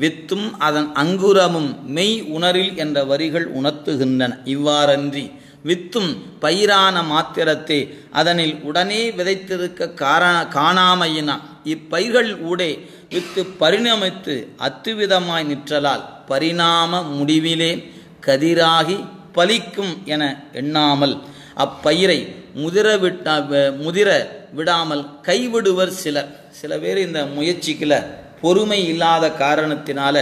வித்தும் அதன் அங்குரமும் மெய் உணரில் என்ற வரிகள் உணர்த்துகின்றன. இவ்வாறன்றி வித்தும் பயிரான மாத்திரத்தை அதனில் உடனே விதைத்திருக்க காணாமையினா இப்பயிர்கள் ஊடே வித்து பரிணமித்து அத்துவிதமாய் நிற்றலால் பரிணாம முடிவிலே கதிராகி பலிக்கும் என எண்ணாமல் அப்பயிரை முதிர விடாமல் கைவிடுவர் சிலர். சில பேர் இந்த முயற்சிக்குள்ள பொறுமை இல்லாத காரணத்தினால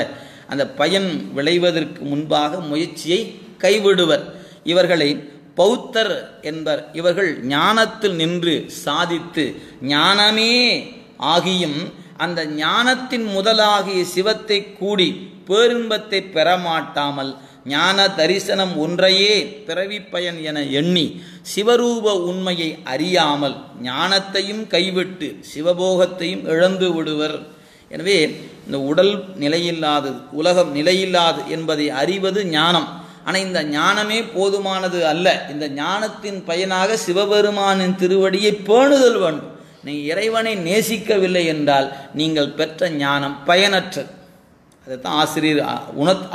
அந்த பயன் விளைவதற்கு முன்பாக முயற்சியை கைவிடுவர். இவர்களை பௌத்தர் என்பர். இவர்கள் ஞானத்தில் நின்று சாதித்து ஞானமே ஆகியும் அந்த ஞானத்தின் முதலாகிய சிவத்தை கூடி பேரின்பத்தை பெறமாட்டாமல் ஞான தரிசனம் ஒன்றையே பிறவி பயன் என எண்ணி சிவரூப உண்மையை அறியாமல் ஞானத்தையும் கைவிட்டு சிவபோகத்தையும் இழந்து விடுவர். எனவே இந்த உடல் நிலையில்லாதது, உலகம் நிலையில்லாது என்பதை அறிவது ஞானம். ஆனால் இந்த ஞானமே போதுமானது அல்ல. இந்த ஞானத்தின் பயனாக சிவபெருமானின் திருவடியை பேணுதல் வேண்டும். நீங்கள் இறைவனை நேசிக்கவில்லை என்றால் நீங்கள் பெற்ற ஞானம் பயனற்றது. அதைத்தான் ஆசிரியர்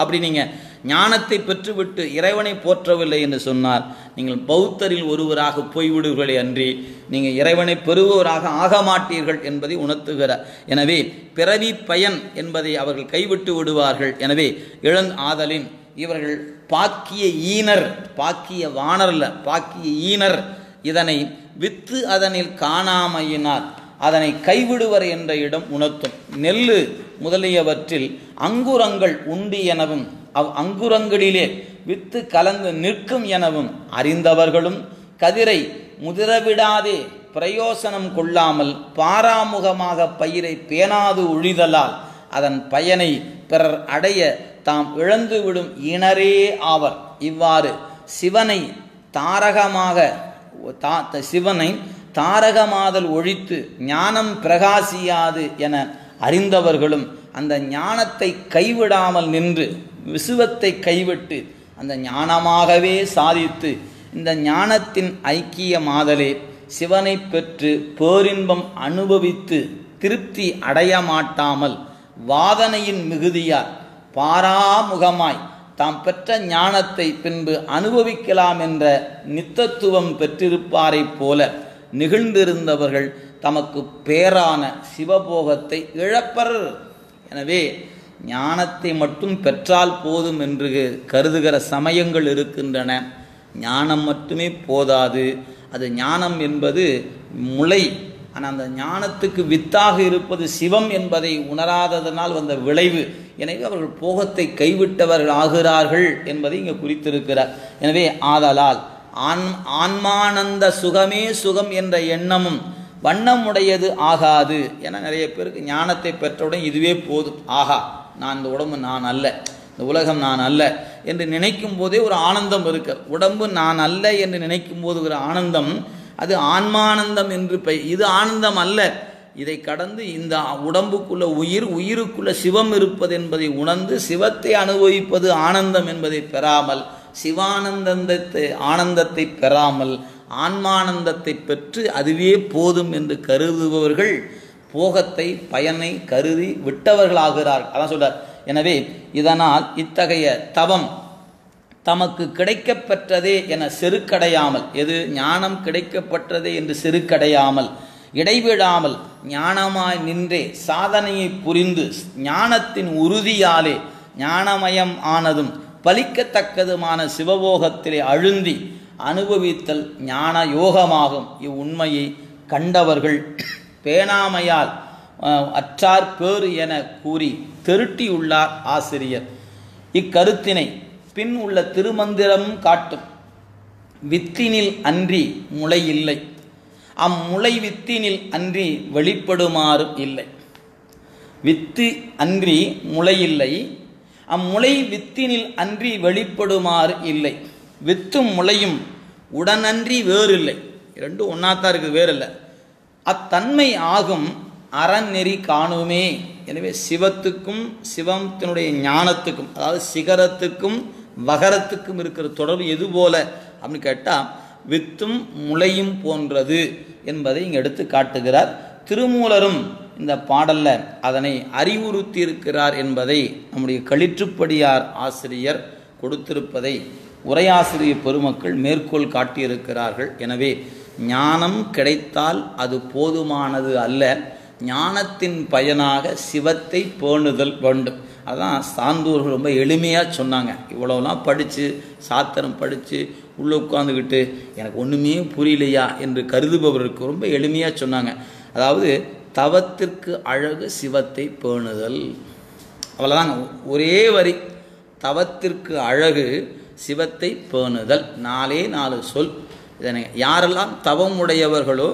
அப்படி நீங்கள் ஞானத்தை பெற்றுவிட்டு இறைவனை போற்றவில்லை என்று சொன்னால் நீங்கள் பௌத்தரில் ஒருவராக போய்விடுவீர்களே அன்றி நீங்கள் இறைவனை பெறுபவராக ஆக மாட்டீர்கள் என்பதை உணர்த்துகிறார். எனவே பிறவி பயன் என்பதை அவர்கள் கைவிட்டு விடுவார்கள். எனவே ஆதலின் இவர்கள் பாக்கிய ஈனர், பாக்கிய வானர்ல பாக்கிய ஈனர், இதனை வித்து அதனில் காணாமையினார் அதனை கைவிடுவர் என்ற இடம் உணர்த்தும். நெல்லு முதலியவற்றில் அங்குரங்கள் உண்டு எனவும் அங்குரங்களிலே வித்து கலந்து நிற்கும் எனவும் அறிந்தவர்களும் கதிரை முதிரவிடாதே பிரயோசனம் கொள்ளாமல் பாராமுகமாக பயிரை பேணாது ஒழிதலால் அதன் பயனை பிறர் அடைய தாம் இழந்துவிடும் இனரே ஆவர். இவ்வாறு சிவனை தாரகமாதல் ஒழித்து ஞானம் பிரகாசியாது என அறிந்தவர்களும் அந்த ஞானத்தை கைவிடாமல் நின்று விசுவத்தை கைவிட்டு அந்த ஞானமாகவே சாதித்து இந்த ஞானத்தின் ஐக்கியமாதலே சிவனை பெற்று பேரின்பம் அனுபவித்து திருப்தி அடைய மாட்டாமல் வாதனையின் மிகுதியார் பாராமுகமாய் தாம் பெற்ற ஞானத்தை பின்பு அனுபவிக்கலாம் என்ற நித்தத்துவம் பெற்றிருப்பாரை போல நிகழ்ந்திருந்தவர்கள் தமக்கு பேரான சிவபோகத்தை இழப்பர். எனவே ஞானத்தை மட்டும் பெற்றால் போதும் என்று கருதுகிற சமயங்கள் இருக்கின்றன. ஞானம் மட்டுமே போதாது. அது ஞானம் என்பது முளை, ஆனால் அந்த ஞானத்துக்கு வித்தாக இருப்பது சிவம் என்பதை உணராததனால் வந்த விளைவு. எனவே அவர்கள் போகத்தை கைவிட்டவர்கள் ஆகிறார்கள் என்பதை இங்கே குறித்திருக்கிறார். எனவே ஆதலால் ஆன்மானந்த சுகமே சுகம் என்ற எண்ணமும் வண்ணமுடையது ஆகாது என நிறைய பேருக்கு ஞானத்தை பெற்றவுடன் இதுவே போதும், ஆகா நான் இந்த உடம்பு நான் அல்ல, இந்த உலகம் நான் அல்ல என்று நினைக்கும் போதே ஒரு ஆனந்தம் இருக்கு. உடம்பு நான் அல்ல என்று நினைக்கும் போது ஒரு ஆனந்தம், அது ஆன்மானந்தம் என்று இது ஆனந்தம் அல்ல. இதை கடந்து இந்த உடம்புக்குள்ள உயிருக்குள்ள சிவம் இருப்பது என்பதை உணர்ந்து சிவத்தை அனுபவிப்பது ஆனந்தம் என்பதை பெறாமல், ஆனந்தத்தை பெறாமல் ஆன்மானந்தத்தை பெற்று அதுவே போதும் என்று கருதுபவர்கள் போகத்தை பயனை கருதி விட்டவர்களாகிறார்கள். அதான் சொல்றார். எனவே இதனால் இத்தகைய தவம் தமக்கு கிடைக்கப்பெற்றதே என செருக்கடையாமல், எது ஞானம் கிடைக்கப்பெற்றதே என்று செருக்கடையாமல் இடைவிடாமல் ஞானமாய் நின்றே சாதனையை புரிந்து ஞானத்தின் உறுதியாலே ஞானமயம் ஆனதும் பலிக்கத்தக்கதுமான சிவபோகத்திலே அழுந்தி அனுபவித்தல் ஞான யோகமாகும். இவ்வுண்மையை கண்டவர்கள் பேணாமையால் அற்றார் பேறு என கூறி தெருட்டியுள்ளார் ஆசிரியர். இக்கருத்தினை பின் உள்ள திருமந்திரம் காட்டும். வித்தினில் அன்றி முளை இல்லை, அம்முளை வித்தினில் அன்றி வெளிப்படுமாறும் இல்லை. வித்து அன்றி முளை இல்லை, அம்முளை வித்தினில் அன்றி வெளிப்படுமாறு இல்லை. வித்தும் முளையும் உடனன்றி வேறில்லை, ரெண்டும் ஒன்னாத்தான் இருக்குது, வேறில்லை. அத்தன்மை ஆகும் அறநெறி காணுமே. எனவே சிவத்துக்கும் சிவத்தினுடைய ஞானத்துக்கும், அதாவது சிகரத்துக்கும் வகரத்துக்கும் இருக்கிற தொடர்பு எது போல அப்படின்னு கேட்டால் வித்தும் முளையும் போன்றது என்பதை இங்கே எடுத்து காட்டுகிறார். திருமூலரும் இந்த பாடல்ல அதனை அறிவுறுத்தி இருக்கிறார் என்பதை நம்முடைய களிற்றுப்படியார் ஆசிரியர் கொடுத்திருப்பதை உரையாசிரியர் பெருமக்கள் மேற்கோள் காட்டியிருக்கிறார்கள். எனவே ஞானம் கிடைத்தால் அது போதுமானது அல்ல, ஞானத்தின் பயனாக சிவத்தை பேணுதல் வேண்டும். அதான் சான்றோர்கள் ரொம்ப எளிமையாக சொன்னாங்க. இவ்வளோலாம் படித்து சாத்திரம் படித்து உள்ளே உட்காந்துக்கிட்டு எனக்கு ஒன்றுமே புரியலையா என்று கருதுபவருக்கு ரொம்ப எளிமையாக சொன்னாங்க. அதாவது தவத்திற்கு அழகு சிவத்தை பேணுதல், அவ்வளோதாங்க, ஒரே வரி. தவத்திற்கு அழகு சிவத்தை பேணுதல். 4 சொல். இதனை யாரெல்லாம் தவம் உடையவர்களோ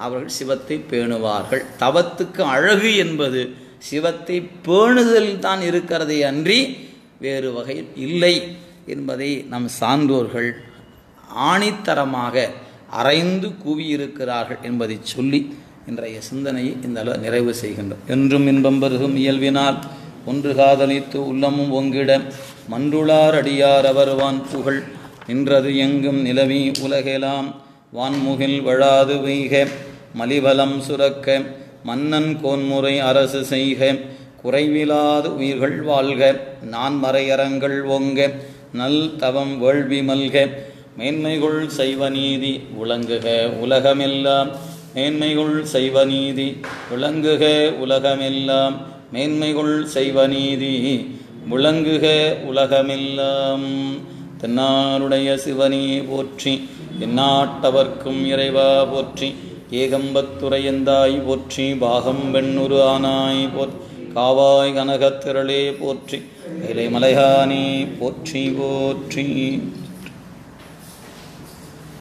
அவர்கள் சிவத்தை பேணுவார்கள். தவத்துக்கு அழகு என்பது சிவத்தை பேணுதல் தான் இருக்கிறதே அன்றி வேறு வகையில் இல்லை என்பதை நம் சான்றோர்கள் ஆணித்தரமாக அறைந்து கூவியிருக்கிறார்கள் என்பதை சொல்லி இன்றைய சிந்தனையை இந்த அளவு நிறைவு செய்கின்றோம். என்றும் இன்பம் பெருகும் இயல்பினால் ஒன்று காதலித்து உள்ளமும் ஒங்கிட மன்றுளார் அடியார் அவர்வான் புகழ் நின்றது எங்கும் நிலவி உலகெலாம் வான்முகில் வழாது வைக மலிவலம் சுரக்க மன்னன் கோன்முறை அரசு செய்க குறைவிலாது உயிர்கள் வாழ்க நான் மறையறங்கள் ஓங்க நல் தவம் வேள்வி மல்க மேன்மைகுள் சைவநீதி விளங்குக உலகமெல்லாம் மேன்மைகுள் சைவநீதி விளங்குக உலகமெல்லாம் மேன்மைகுள் சைவநீதி விளங்குக உலகமெல்லாம். தென்னாருடைய சிவனே போற்றி, எந்நாட்டவர்க்கும் இறைவா போற்றி, ஏகம்பத்துரையந்தாய் போற்றி, பாகம் வெண்ணுரு ஆனாய் போற்றி, காவாய் கனகத்திரளே போற்றி, இலை மலையானே போற்றி போற்றி.